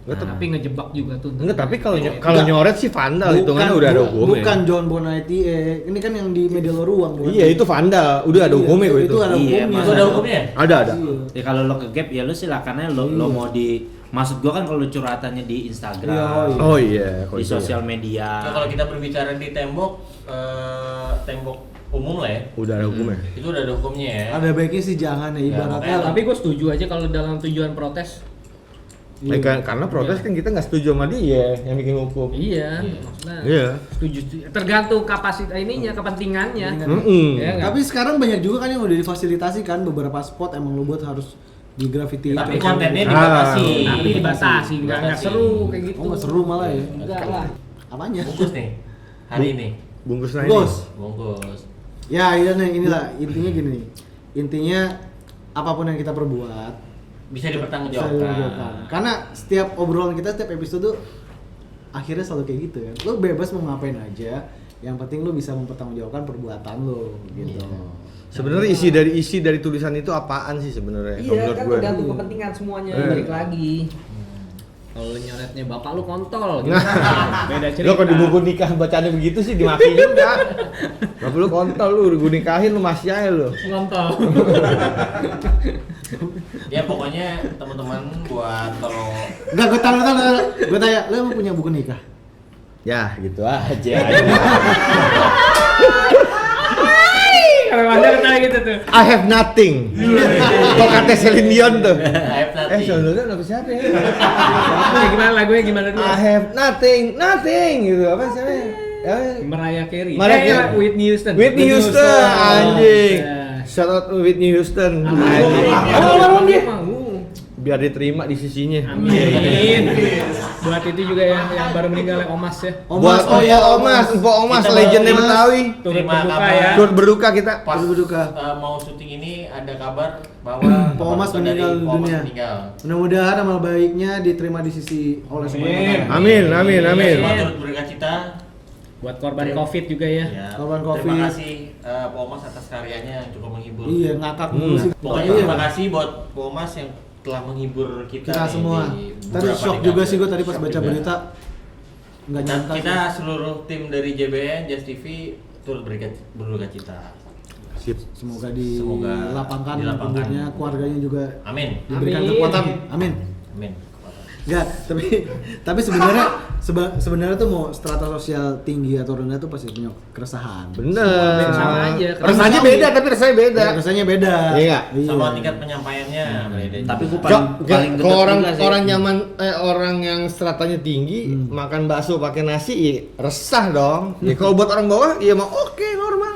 [SPEAKER 5] Tapi ngejebak juga tuh.
[SPEAKER 4] Enggak, tapi kalau nyoret sih vandal, hitungannya udah ada hukumnya.
[SPEAKER 3] Bukan John Bon ITE. Ini kan yang di media lo ruang bukan?
[SPEAKER 4] Iya, itu vandal. Udah ada
[SPEAKER 3] Iya,
[SPEAKER 4] hukumnya kok itu.
[SPEAKER 3] Itu ada
[SPEAKER 7] Iya,
[SPEAKER 3] hukumnya.
[SPEAKER 2] Itu ada hukumnya?
[SPEAKER 4] Ada.
[SPEAKER 3] Iya.
[SPEAKER 7] Ya kalau lo ke gap ya lo silakan aja lo mau di maksud gua kan kalau curhatannya di Instagram,
[SPEAKER 3] Iya,
[SPEAKER 4] Oh iya,
[SPEAKER 7] di sosial media.
[SPEAKER 2] Nah, kalau kita berbicara di tembok umum lah ya,
[SPEAKER 4] Udah ada hukumnya.
[SPEAKER 2] itu udah ada hukumnya ya.
[SPEAKER 3] Ada baiknya sih jangan ya ibaratnya.
[SPEAKER 2] makanya
[SPEAKER 5] Tapi gue setuju aja kalau dalam tujuan protes.
[SPEAKER 4] Karena protes kan kita nggak setuju sama dia yang bikin hukum.
[SPEAKER 5] Iya, maksudnya
[SPEAKER 4] Iya.
[SPEAKER 5] setuju. Tergantung kapasitas ininya, kepentingannya. Ya, nggak?
[SPEAKER 3] Tapi sekarang banyak juga kan yang udah difasilitasi kan beberapa spot emang lo buat harus di graffiti.
[SPEAKER 2] Tapi
[SPEAKER 3] itu.
[SPEAKER 2] kontennya dibatasi.
[SPEAKER 5] Tapi dibatasi, nggak
[SPEAKER 2] Dibatasi.
[SPEAKER 5] seru kayak gitu.
[SPEAKER 3] Oh nggak seru malah ya?
[SPEAKER 5] Enggak lah.
[SPEAKER 3] Apanya?
[SPEAKER 2] Bungkus nih hari ini.
[SPEAKER 4] Bungkus ini.
[SPEAKER 3] Bos.
[SPEAKER 2] Bungkus.
[SPEAKER 3] Ya iya nih inilah intinya gini. Intinya apapun yang kita perbuat
[SPEAKER 2] Bisa
[SPEAKER 3] bisa
[SPEAKER 2] dipertanggungjawabkan.
[SPEAKER 3] dipertanggungjawabkan. Karena setiap obrolan kita, setiap episode tuh akhirnya selalu kayak gitu kan. Lo bebas mau ngapain aja, yang penting lo bisa mempertanggungjawabkan perbuatan lo gitu.
[SPEAKER 4] Sebenarnya isi dari tulisan itu apaan sih sebenarnya? Kalau
[SPEAKER 5] Iya
[SPEAKER 4] menurut
[SPEAKER 5] kan
[SPEAKER 4] gue.
[SPEAKER 5] tergantung kepentingan semuanya. Balik lagi. Kalau lu nyoretnya bapak lu kontol gitu. Beda cerita.
[SPEAKER 4] Lo kalau di buku nikah bacanya begitu sih dimaki juga. Bapak lu kontol lu nikahin lu masih aja lu.
[SPEAKER 5] Kontol.
[SPEAKER 2] Ya pokoknya teman-teman buat kalau
[SPEAKER 3] Enggak, gue tanya, lo emang punya buku nikah?
[SPEAKER 4] Ya, gitu aja.
[SPEAKER 5] Kalau ada kata gitu tuh.
[SPEAKER 4] I have nothing. Kok kata Celine Dion tuh.
[SPEAKER 2] Aib nanti.
[SPEAKER 4] Sebenarnya lagu siapa ya?
[SPEAKER 5] Gimana lagunya gimana dulu?
[SPEAKER 4] I have nothing gitu. Apa sih?
[SPEAKER 5] Mariah Carey.
[SPEAKER 4] Mariah Carey.
[SPEAKER 5] Whitney Houston.
[SPEAKER 4] Whitney Houston, anjing.
[SPEAKER 5] Ya.
[SPEAKER 4] Shout out to Whitney Houston.
[SPEAKER 5] Amin.
[SPEAKER 4] Anjing. Biar diterima di sisinya.
[SPEAKER 5] Amin. Buat itu juga yang baru meninggal Omas ya.
[SPEAKER 4] Buat Empok Omas,
[SPEAKER 2] Kita
[SPEAKER 4] legendnya
[SPEAKER 2] baru-
[SPEAKER 4] Betawi.
[SPEAKER 5] Turut
[SPEAKER 2] Terima
[SPEAKER 5] berduka
[SPEAKER 2] kabar.
[SPEAKER 5] ya.
[SPEAKER 4] Turut berduka kita.
[SPEAKER 2] Pas
[SPEAKER 3] Berduka.
[SPEAKER 2] mau syuting ini ada kabar bahwa
[SPEAKER 3] Pak Omas
[SPEAKER 2] teman dari
[SPEAKER 3] meninggal
[SPEAKER 2] Pak Omas
[SPEAKER 3] dunia.
[SPEAKER 2] meninggal.
[SPEAKER 3] Mudah-mudahan amal baiknya diterima di sisi Allah Subhanahu wa
[SPEAKER 4] Amin, amin, amin.
[SPEAKER 2] Semua turut berduka
[SPEAKER 5] Buat korban Covid juga ya.
[SPEAKER 2] Ya.
[SPEAKER 3] Korban Covid.
[SPEAKER 2] Terima kasih Pak Omas atas karyanya yang cukup menghibur.
[SPEAKER 3] Iya, ngakak dulu sih.
[SPEAKER 2] Pokoknya
[SPEAKER 3] Iya.
[SPEAKER 2] terima kasih buat Pak Omas yang telah menghibur kita,
[SPEAKER 3] Kita
[SPEAKER 2] nih
[SPEAKER 3] semua.
[SPEAKER 2] di
[SPEAKER 3] Tadi
[SPEAKER 2] beberapa
[SPEAKER 3] shock
[SPEAKER 2] negara.
[SPEAKER 3] juga sih gue tadi pas
[SPEAKER 2] Shock
[SPEAKER 3] baca
[SPEAKER 2] juga.
[SPEAKER 3] berita. Nggak
[SPEAKER 2] Dan
[SPEAKER 3] nyangka
[SPEAKER 2] kita
[SPEAKER 3] sih.
[SPEAKER 2] seluruh tim dari JBN Just TV turut berduka cita.
[SPEAKER 3] Semoga
[SPEAKER 2] Semoga
[SPEAKER 3] dilapangkan
[SPEAKER 2] dilapangkan.
[SPEAKER 3] umurnya, keluarganya juga
[SPEAKER 2] Amin.
[SPEAKER 3] diberikan
[SPEAKER 5] Amin.
[SPEAKER 3] kekuatan. Amin.
[SPEAKER 2] Amin.
[SPEAKER 3] Enggak, tapi sebenarnya tuh mau strata sosial tinggi atau rendah tuh pasti punya keresahan.
[SPEAKER 4] Bener.
[SPEAKER 5] Sama aja.
[SPEAKER 4] Rasanya beda tapi rasanya beda.
[SPEAKER 3] Rasanya beda.
[SPEAKER 4] Iya nggak?
[SPEAKER 2] Sama tingkat penyampaiannya beda.
[SPEAKER 7] Tapi
[SPEAKER 2] juga.
[SPEAKER 7] gua paling
[SPEAKER 4] Kalau orang
[SPEAKER 7] juga sih.
[SPEAKER 4] orang nyaman orang yang stratanya tinggi makan bakso pakai nasi ya resah dong. Ya kalau buat orang bawah ya mau oke normal.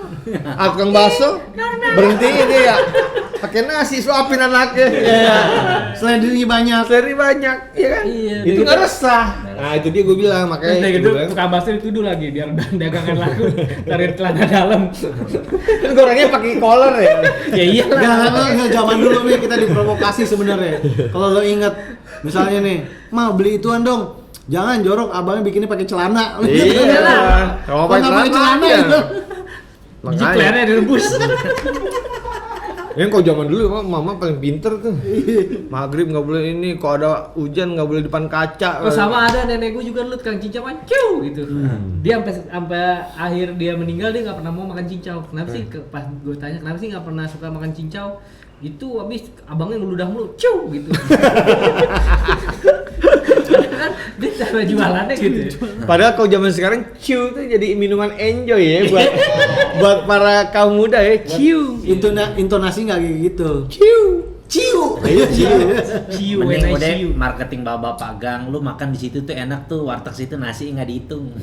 [SPEAKER 4] Tukang bakso berhenti dia ya pakai nasi suapin anaknya. Ya.
[SPEAKER 3] Selain dirinya banyak.
[SPEAKER 4] Seri banyak, ya kan?
[SPEAKER 5] Iya.
[SPEAKER 4] Itu nggak resah. Nah itu dia gue bilang makanya.
[SPEAKER 5] Terus kayak gitu
[SPEAKER 4] gua bilang,
[SPEAKER 5] tukang bakso dituduh lagi biar dagangan laku tarik celana dalam.
[SPEAKER 4] kan gue orangnya pakai collar ya.
[SPEAKER 5] Ya iyalah.
[SPEAKER 3] Enggak zaman dulu nih kita diprovokasi sebenarnya. Kalau lo inget misalnya nih, "Ma, beli ituan dong." Jangan jorok, abangnya bikinnya pakai celana.
[SPEAKER 4] Iya.
[SPEAKER 3] Kalau pakai celana
[SPEAKER 4] ya.
[SPEAKER 3] itu.
[SPEAKER 5] Jiklernya direbus.
[SPEAKER 4] Yang kok zaman dulu mama paling pinter tuh. Maghrib nggak boleh ini, kok ada hujan nggak boleh depan kaca.
[SPEAKER 5] Oh sama ada nenek gue juga dulu tukang cincau kan, ciu gitu. Dia sampai akhir dia meninggal dia nggak pernah mau makan cincau. Kenapa sih? Pas gue tanya kenapa sih nggak pernah suka makan cincau? Itu habis abangnya ngeludah mulu, ciu gitu. Kan dia cara jualannya gitu.
[SPEAKER 4] Padahal kalau zaman sekarang ciu tuh jadi minuman enjoy ya buat para kaum muda ya. Ciu.
[SPEAKER 3] Intonasi nggak kayak gitu.
[SPEAKER 4] Ciu.
[SPEAKER 3] Ciu.
[SPEAKER 5] Ciu,
[SPEAKER 7] Mending
[SPEAKER 5] enak
[SPEAKER 7] udah
[SPEAKER 5] ciu.
[SPEAKER 7] marketing bapak gang, lu makan di situ tuh enak tuh, warteg situ nasi nggak dihitung.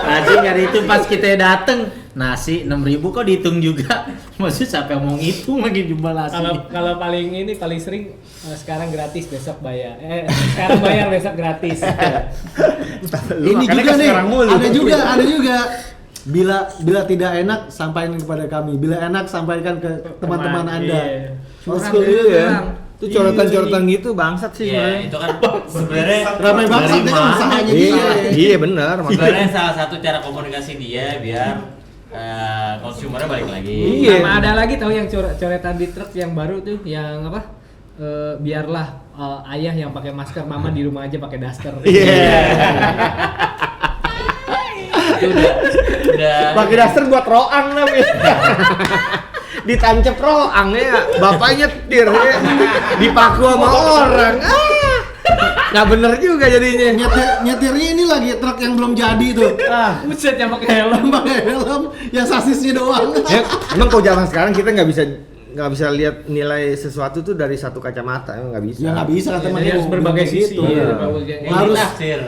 [SPEAKER 7] Nasi nggak dihitung, pas kita dateng nasi 6.000 kok dihitung juga. Maksud siapa yang mau ngitung lagi jumlah nasi?
[SPEAKER 5] Kalau paling sering sekarang gratis besok bayar. Sekarang bayar besok gratis.
[SPEAKER 3] Ini
[SPEAKER 4] makannya
[SPEAKER 3] juga nih,
[SPEAKER 4] sekarang mulu.
[SPEAKER 3] ada juga. Bila tidak enak sampaikan kepada kami. Bila enak sampaikan ke teman-teman Anda.
[SPEAKER 5] Iya.
[SPEAKER 3] Maksudku
[SPEAKER 4] Iya ya. Itu
[SPEAKER 3] Iya,
[SPEAKER 4] coretan-coretan gitu bangsat sih
[SPEAKER 2] Iya,
[SPEAKER 4] sebenarnya.
[SPEAKER 2] itu kan sebenarnya
[SPEAKER 3] ramai banget
[SPEAKER 2] dari
[SPEAKER 3] dia kan
[SPEAKER 2] mana?
[SPEAKER 3] usahanya
[SPEAKER 4] Iya,
[SPEAKER 3] dia.
[SPEAKER 4] iya benar. Makanya
[SPEAKER 2] Sebenarnya salah satu cara komunikasi dia biar konsumernya balik lagi.
[SPEAKER 4] Iya.
[SPEAKER 5] Sama ada lagi tahu yang coretan di truk yang baru tuh yang apa? Biarlah ayah yang pakai masker, mama di rumah aja pakai daster.
[SPEAKER 4] Iya.
[SPEAKER 2] Itu udah
[SPEAKER 4] Pakai daster buat roang namanya. Ditancep roang ya, bapaknya nyetir ya. Dipaku sama orang. Nggak bener juga jadinya.
[SPEAKER 3] Nyetirnya ini lagi truk yang belum jadi tuh.
[SPEAKER 5] Buset yang pakai helm.
[SPEAKER 3] Pakai helm yang sasisnya doang.
[SPEAKER 4] Ya, emang kalau zaman sekarang kita nggak bisa lihat nilai sesuatu tuh dari satu kacamata, emang nggak bisa.
[SPEAKER 3] Ya nggak bisa kata
[SPEAKER 5] Jadi
[SPEAKER 3] Mas.
[SPEAKER 5] harus berbagai sisi.
[SPEAKER 3] Iya.
[SPEAKER 2] Multi
[SPEAKER 3] Harus
[SPEAKER 2] tafsir.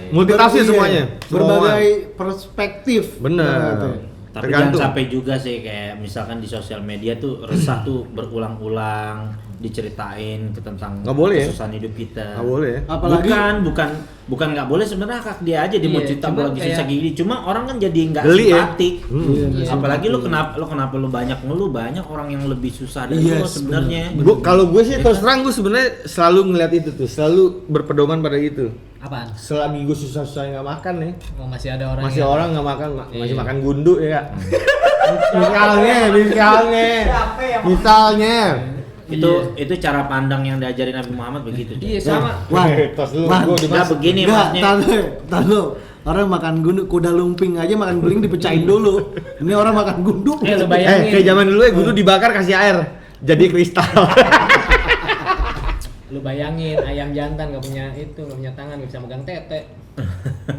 [SPEAKER 4] Multitafsir
[SPEAKER 3] Iya,
[SPEAKER 4] semuanya.
[SPEAKER 3] berbagai perspektif.
[SPEAKER 4] Bener.
[SPEAKER 7] Tapi
[SPEAKER 4] Tergantung.
[SPEAKER 7] jangan sampai juga sih kayak misalkan di sosial media tuh resah tuh berulang-ulang diceritain tentang
[SPEAKER 4] Nggak boleh ya?
[SPEAKER 7] kesusahan hidup kita.
[SPEAKER 4] Nggak boleh ya?
[SPEAKER 3] Apalagi
[SPEAKER 7] Bukan nggak boleh sebenarnya, hak dia aja dia mau
[SPEAKER 5] Iya,
[SPEAKER 7] cerita
[SPEAKER 5] cuma
[SPEAKER 7] lagi
[SPEAKER 5] kayak-
[SPEAKER 7] susah gini. Cuma orang kan jadi nggak
[SPEAKER 4] Geli ya?
[SPEAKER 7] simpatik.
[SPEAKER 3] Iya,
[SPEAKER 7] Apalagi lu kenapa lu banyak ngeluh, banyak orang yang lebih susah dari lu
[SPEAKER 3] Yes,
[SPEAKER 7] sebenarnya.
[SPEAKER 4] Kalau gue sih terus terang gue sebenarnya selalu ngeliat itu tuh, selalu berpedoman pada itu.
[SPEAKER 5] Apaan?
[SPEAKER 4] Selagi gue susah-susah nggak makan nih,
[SPEAKER 5] Oh, masih ada orang
[SPEAKER 4] masih
[SPEAKER 5] yang-
[SPEAKER 4] orang nggak makan, masih
[SPEAKER 5] Iya.
[SPEAKER 4] makan gundu ya. misalnya.
[SPEAKER 7] Itu cara pandang yang diajarin Nabi Muhammad begitu.
[SPEAKER 5] Iya sama.
[SPEAKER 3] Wah,
[SPEAKER 4] Tos lu,
[SPEAKER 3] Wah,
[SPEAKER 4] gue
[SPEAKER 7] Nggak begini
[SPEAKER 3] enggak,
[SPEAKER 7] maksudnya.
[SPEAKER 3] tahu. Orang makan gundu, kuda lumping aja makan beling dipecahin dulu. Ini orang makan gundu.
[SPEAKER 5] Lu bayangin.
[SPEAKER 4] kayak zaman dulu ya gundu dibakar kasih air jadi kristal.
[SPEAKER 5] Lu bayangin ayam jantan nggak punya tangan, nggak bisa megang tete.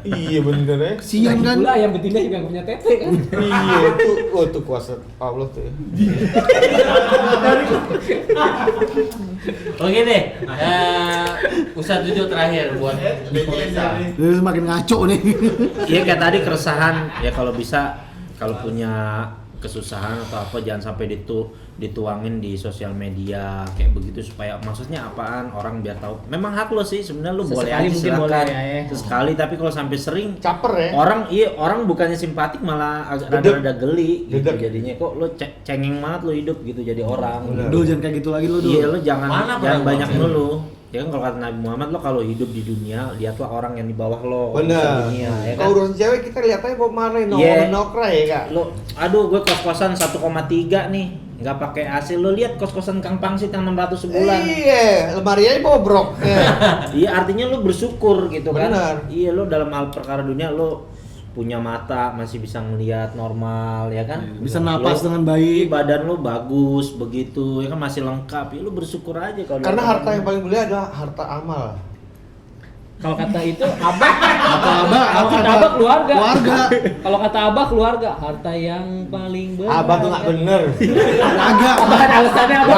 [SPEAKER 4] Iya bener ya.
[SPEAKER 3] Kasian kan?
[SPEAKER 5] Pula ayam betina juga nggak punya tete kan.
[SPEAKER 4] Iya itu kuasa Allah tuh ya.
[SPEAKER 2] Oke deh. Ustadz Jujo terakhir buat pemirsa.
[SPEAKER 3] Dia semakin ngaco nih.
[SPEAKER 7] Iya kayak tadi keresahan ya, kalau bisa kalau punya kesusahan atau apa jangan sampai dituangin di sosial media kayak begitu, supaya maksudnya apaan orang biar tahu. Memang hak lo sih sebenarnya, lu boleh
[SPEAKER 5] Sesekali
[SPEAKER 7] aja
[SPEAKER 5] mungkin
[SPEAKER 7] silakan.
[SPEAKER 5] boleh ya.
[SPEAKER 7] Sesekali, tapi kalau sampai sering
[SPEAKER 4] Caper ya.
[SPEAKER 7] orang bukannya simpatik malah
[SPEAKER 4] Dedek.
[SPEAKER 7] rada-rada geli gitu.
[SPEAKER 4] Dedek.
[SPEAKER 7] Jadinya kok lo cengeng banget lo hidup gitu jadi orang.
[SPEAKER 4] Bener.
[SPEAKER 3] Dul jangan kayak gitu lagi lu, Dul.
[SPEAKER 7] Iya, lo jangan
[SPEAKER 2] Mana
[SPEAKER 7] jangan
[SPEAKER 2] pernah
[SPEAKER 7] banyak
[SPEAKER 2] gua
[SPEAKER 7] ngeluh. Ya kan kalau kata Nabi Muhammad, lo kalau hidup di dunia lihatlah orang yang di bawah lo.
[SPEAKER 4] Bener.
[SPEAKER 7] Dunia, ya kan?
[SPEAKER 4] Kalau urusan cewek kita lihat aja Bob Marley
[SPEAKER 7] Iya.
[SPEAKER 4] nokra ya kak.
[SPEAKER 7] Lo, aduh gue kos-kosan 1,3 nih, nggak pakai AC. Lo lihat kos-kosan Kang Pangsit yang 600 sebulan.
[SPEAKER 4] Iya, lemari aja bobrok.
[SPEAKER 7] Iya, artinya lo bersyukur gitu kan.
[SPEAKER 4] Benar.
[SPEAKER 7] Iya, lo dalam hal perkara dunia lo punya mata, masih bisa ngelihat normal ya kan.
[SPEAKER 3] Bisa napas
[SPEAKER 7] Lo-
[SPEAKER 3] dengan baik.
[SPEAKER 7] Badan lo bagus begitu ya kan, masih lengkap. Ya lo bersyukur aja kalau
[SPEAKER 4] Karena
[SPEAKER 7] dalam-
[SPEAKER 4] harta yang paling mulia adalah harta amal.
[SPEAKER 5] Kalau kata itu abah,
[SPEAKER 3] Abah,
[SPEAKER 5] kalau kata abah keluarga.
[SPEAKER 3] Keluarga.
[SPEAKER 5] Kalau kata abah keluarga, harta yang paling benar.
[SPEAKER 4] Abah tuh nggak bener.
[SPEAKER 3] Agak.
[SPEAKER 5] Abah kan alasannya apa?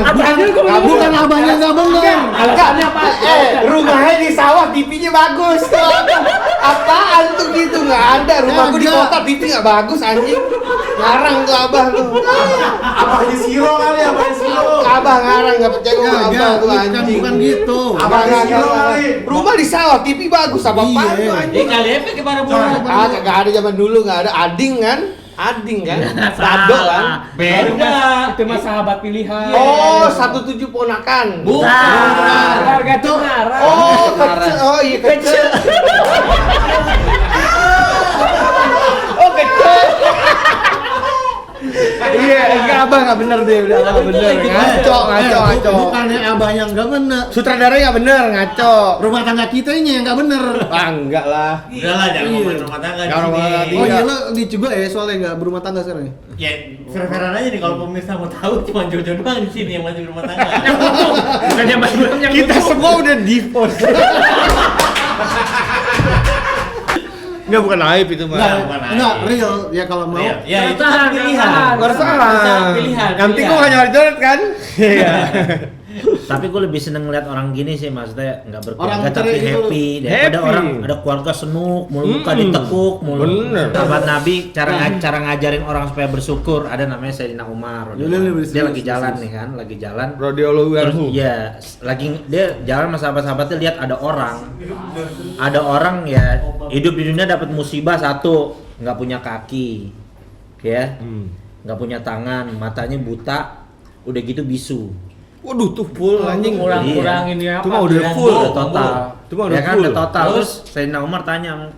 [SPEAKER 3] Bukan abahnya nggak bener.
[SPEAKER 5] Alasannya apa?
[SPEAKER 4] Rumahnya di sawah, TV-nya bagus. Apaan tuh gitu? Nggak ada. Rumahku di
[SPEAKER 3] Kagak.
[SPEAKER 4] kota, TV nggak bagus anjing. Ngarang tuh abah lu.
[SPEAKER 1] Abahnya Siro kali, abahnya Siro.
[SPEAKER 4] Abah ngarang, nggak percaya gua sama abah tuh anjing.
[SPEAKER 3] Bukan gitu.
[SPEAKER 4] Abah
[SPEAKER 1] Abahnya Siro
[SPEAKER 4] ngarang.
[SPEAKER 1] kali.
[SPEAKER 4] Rumah di sawah, TV bagus. Apa-apaan
[SPEAKER 3] Iya.
[SPEAKER 4] tuh anjing?
[SPEAKER 2] Kali apa ke para bola?
[SPEAKER 4] Kagak ada zaman dulu, nggak ada. Ading kan? Ading kan? Dado kan?
[SPEAKER 2] Beda.
[SPEAKER 5] Itu mah sahabat pilihan.
[SPEAKER 4] Oh, 17 ponakan.
[SPEAKER 2] Bukan.
[SPEAKER 5] Keluarga Cemara.
[SPEAKER 4] Oh, kecil. Oh iya kecil. Oh kecil. Iya, enggak abah nggak bener deh, udah nggak bener. Ngaco.
[SPEAKER 3] Bukannya abahnya nggak bener.
[SPEAKER 4] Sutradaranya nggak bener, ngaco.
[SPEAKER 3] Rumah tangga kitanya yang nggak bener.
[SPEAKER 4] Ah, enggak lah.
[SPEAKER 2] Udahlah, jangan
[SPEAKER 3] Iya.
[SPEAKER 2] ngomongin rumah tangga di
[SPEAKER 4] Jangan
[SPEAKER 2] sini.
[SPEAKER 4] ngomongin
[SPEAKER 3] Oh
[SPEAKER 4] Iya.
[SPEAKER 3] iya lo dicoba ya soalnya nggak berumah tangga sekarang ya?
[SPEAKER 2] Ya, fair-fairan aja nih kalau pemirsa mau tahu, cuma Jojo doang di sini yang masih berumah tangga.
[SPEAKER 5] Bukannya Mas Bram yang
[SPEAKER 4] Kita
[SPEAKER 5] butuh.
[SPEAKER 4] semua udah divorce. Enggak, bukan aib itu mah.
[SPEAKER 3] Enggak, real ya kalau mau.
[SPEAKER 2] Real. Ya itu
[SPEAKER 5] Keresahan,
[SPEAKER 2] kan pilihan.
[SPEAKER 5] keresahan.
[SPEAKER 4] Keresahan.
[SPEAKER 5] Pilihan.
[SPEAKER 4] Yang penting gua hanya internet kan. Iya.
[SPEAKER 7] Tapi gue lebih seneng ngeliat orang gini sih, maksudnya nggak berkeluarga
[SPEAKER 3] Orang
[SPEAKER 7] tapi
[SPEAKER 3] cerai gitu.
[SPEAKER 7] happy. Daripada
[SPEAKER 4] Happy.
[SPEAKER 7] orang ada keluarga senuk, mulu muka ditekuk, mulu.
[SPEAKER 4] Bener.
[SPEAKER 7] Sahabat Nabi cara ngajarin orang supaya bersyukur. Ada namanya Sayyidina Umar. Dia lagi jalan nih kan, lagi jalan.
[SPEAKER 4] Radhiyallahu
[SPEAKER 7] Terus
[SPEAKER 4] anhu.
[SPEAKER 7] ya lagi dia jalan sama sahabat-sahabatnya, lihat ada orang ya hidup di dunia dapat musibah satu, nggak punya kaki, ya, nggak punya tangan, matanya buta, udah gitu bisu.
[SPEAKER 4] Waduh tuh full anjing.
[SPEAKER 5] Kurang ini apa?
[SPEAKER 4] Itu mah udah full.
[SPEAKER 7] Udah total.
[SPEAKER 4] Itu mah udah
[SPEAKER 7] Ya kan
[SPEAKER 4] full.
[SPEAKER 7] udah total.
[SPEAKER 2] Terus?
[SPEAKER 7] Terus Sayyidina Umar tanya,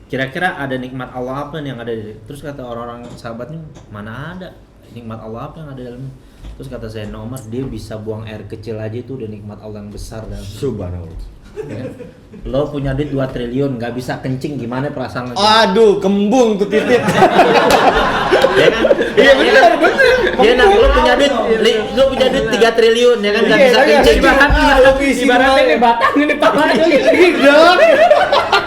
[SPEAKER 7] kira-kira ada nikmat Allah apa nih yang ada di. Terus kata orang-orang sahabatnya, mana ada nikmat Allah apa yang ada dalamnya. Terus kata Sayyidina Umar, dia bisa buang air kecil aja itu udah nikmat Allah yang besar dan
[SPEAKER 4] Subhanallah.
[SPEAKER 7] lo punya duit 2 triliun nggak bisa kencing, gimana perasaan lo?
[SPEAKER 4] Aduh, kembung tuh titit.
[SPEAKER 7] Ya kan?
[SPEAKER 4] Iya benar.
[SPEAKER 7] Dia nak lo punya duit 3 triliun ya kan nggak
[SPEAKER 4] Iya,
[SPEAKER 7] bisa
[SPEAKER 4] iya,
[SPEAKER 7] kencing.
[SPEAKER 4] iya.
[SPEAKER 5] Ibaratnya ini batang ini palanya gitu.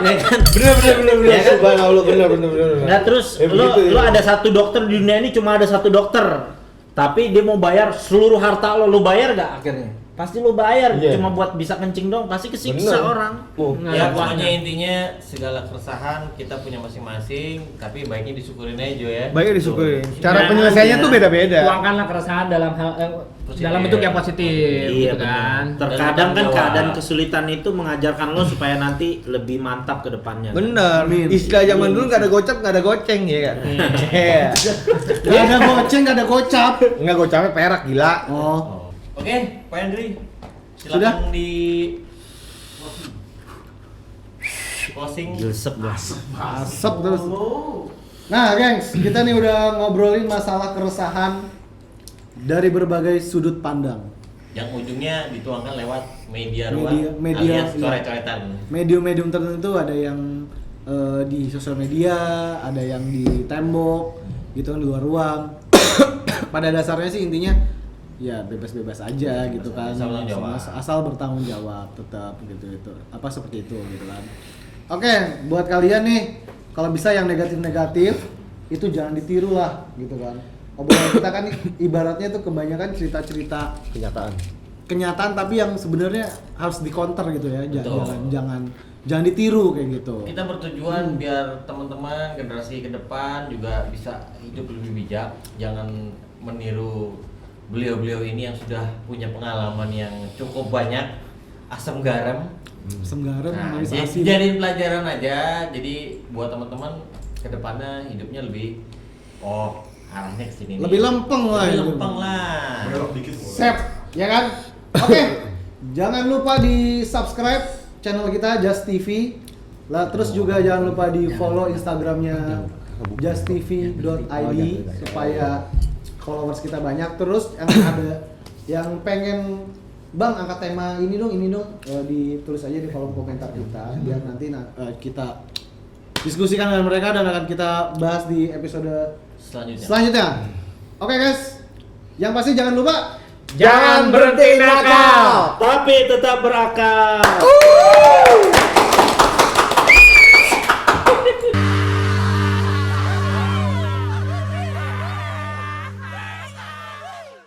[SPEAKER 7] Ya kan?
[SPEAKER 4] Bener.
[SPEAKER 7] Ya kan?
[SPEAKER 4] Subhanallah, bener.
[SPEAKER 7] Nah terus
[SPEAKER 4] Ya,
[SPEAKER 7] lo
[SPEAKER 4] begitu, ya.
[SPEAKER 7] ada satu dokter di dunia ini, cuma ada satu dokter, tapi dia mau bayar seluruh harta lo bayar gak akhirnya? Pasti lo bayar,
[SPEAKER 4] Iya.
[SPEAKER 7] cuma buat bisa kencing dong, pasti kesiksa
[SPEAKER 4] Bener.
[SPEAKER 7] orang.
[SPEAKER 4] Oh.
[SPEAKER 2] Ya pokoknya intinya segala keresahan kita punya masing-masing, tapi baiknya disyukurin aja ya.
[SPEAKER 4] Baiknya disyukurin.
[SPEAKER 2] Tuh.
[SPEAKER 4] Cara
[SPEAKER 5] Nah,
[SPEAKER 4] penyelesaiannya tuh beda-beda.
[SPEAKER 5] Tuangkanlah keresahan dalam hal
[SPEAKER 2] Positif.
[SPEAKER 5] dalam bentuk yang positif,
[SPEAKER 7] Iya
[SPEAKER 5] gitu kan.
[SPEAKER 7] Terkadang kan
[SPEAKER 2] tanggung jawab.
[SPEAKER 7] keadaan kesulitan itu mengajarkan lo supaya nanti lebih mantap ke depannya. kan?
[SPEAKER 4] Bener. Istilah zaman dulu nggak ada gocap, nggak ada goceng ya kan. Iya.
[SPEAKER 3] Gak ada goceng, gak ada gocap.
[SPEAKER 4] Nggak gocapnya perak gila.
[SPEAKER 3] Oh.
[SPEAKER 2] Oke, Pak Hendri.
[SPEAKER 3] Sudah?
[SPEAKER 2] Silakan di closing.
[SPEAKER 7] Gilsep gas.
[SPEAKER 3] Asap terus. Nah, gengs, kita nih udah ngobrolin masalah keresahan dari berbagai sudut pandang.
[SPEAKER 2] Yang ujungnya dituangkan lewat media
[SPEAKER 3] Media,
[SPEAKER 2] alias
[SPEAKER 3] iya.
[SPEAKER 2] coret-coretan.
[SPEAKER 3] Medium-medium tertentu ada yang di sosial media, ada yang di tembok, gitu kan, di luar ruang. Pada dasarnya sih intinya ya bebas-bebas aja gitu kan.
[SPEAKER 2] Asal bertanggung jawab.
[SPEAKER 3] Asal bertanggung jawab tetap gitu itu. Apa seperti itu gitu kan. Oke, buat kalian nih kalau bisa yang negatif-negatif itu jangan ditiru lah gitu kan. Obrolan kita kan ibaratnya tuh kebanyakan cerita-cerita kenyataan tapi yang sebenarnya harus dikonter gitu ya.
[SPEAKER 2] Betul.
[SPEAKER 3] Jangan ditiru kayak gitu.
[SPEAKER 2] Kita bertujuan biar teman-teman generasi ke depan juga bisa hidup lebih bijak, jangan meniru beliau-beliau ini yang sudah punya pengalaman yang cukup banyak, asam garam.
[SPEAKER 3] Asam garam,
[SPEAKER 2] Nah,
[SPEAKER 3] manis asin.
[SPEAKER 2] jadi pelajaran aja. Jadi buat teman-teman ke depannya hidupnya lebih arahnya ke sini.
[SPEAKER 3] Lebih lempeng lah
[SPEAKER 2] Lebih
[SPEAKER 3] hidup.
[SPEAKER 2] lempeng lah.
[SPEAKER 1] Belok dikit.
[SPEAKER 3] Sep, ya kan? Oke. Jangan lupa di subscribe channel kita Just TV. Lah terus juga jangan lupa di follow Instagramnya justtv.id supaya followers kita banyak. Terus yang ada yang pengen Bang angkat tema ini dong, ditulis aja di kolom komentar kita biar nanti kita diskusikan dengan mereka dan akan kita bahas di episode selanjutnya. Oke guys, yang pasti jangan lupa
[SPEAKER 4] Jangan berhenti nakal.
[SPEAKER 7] Tapi tetap berakal.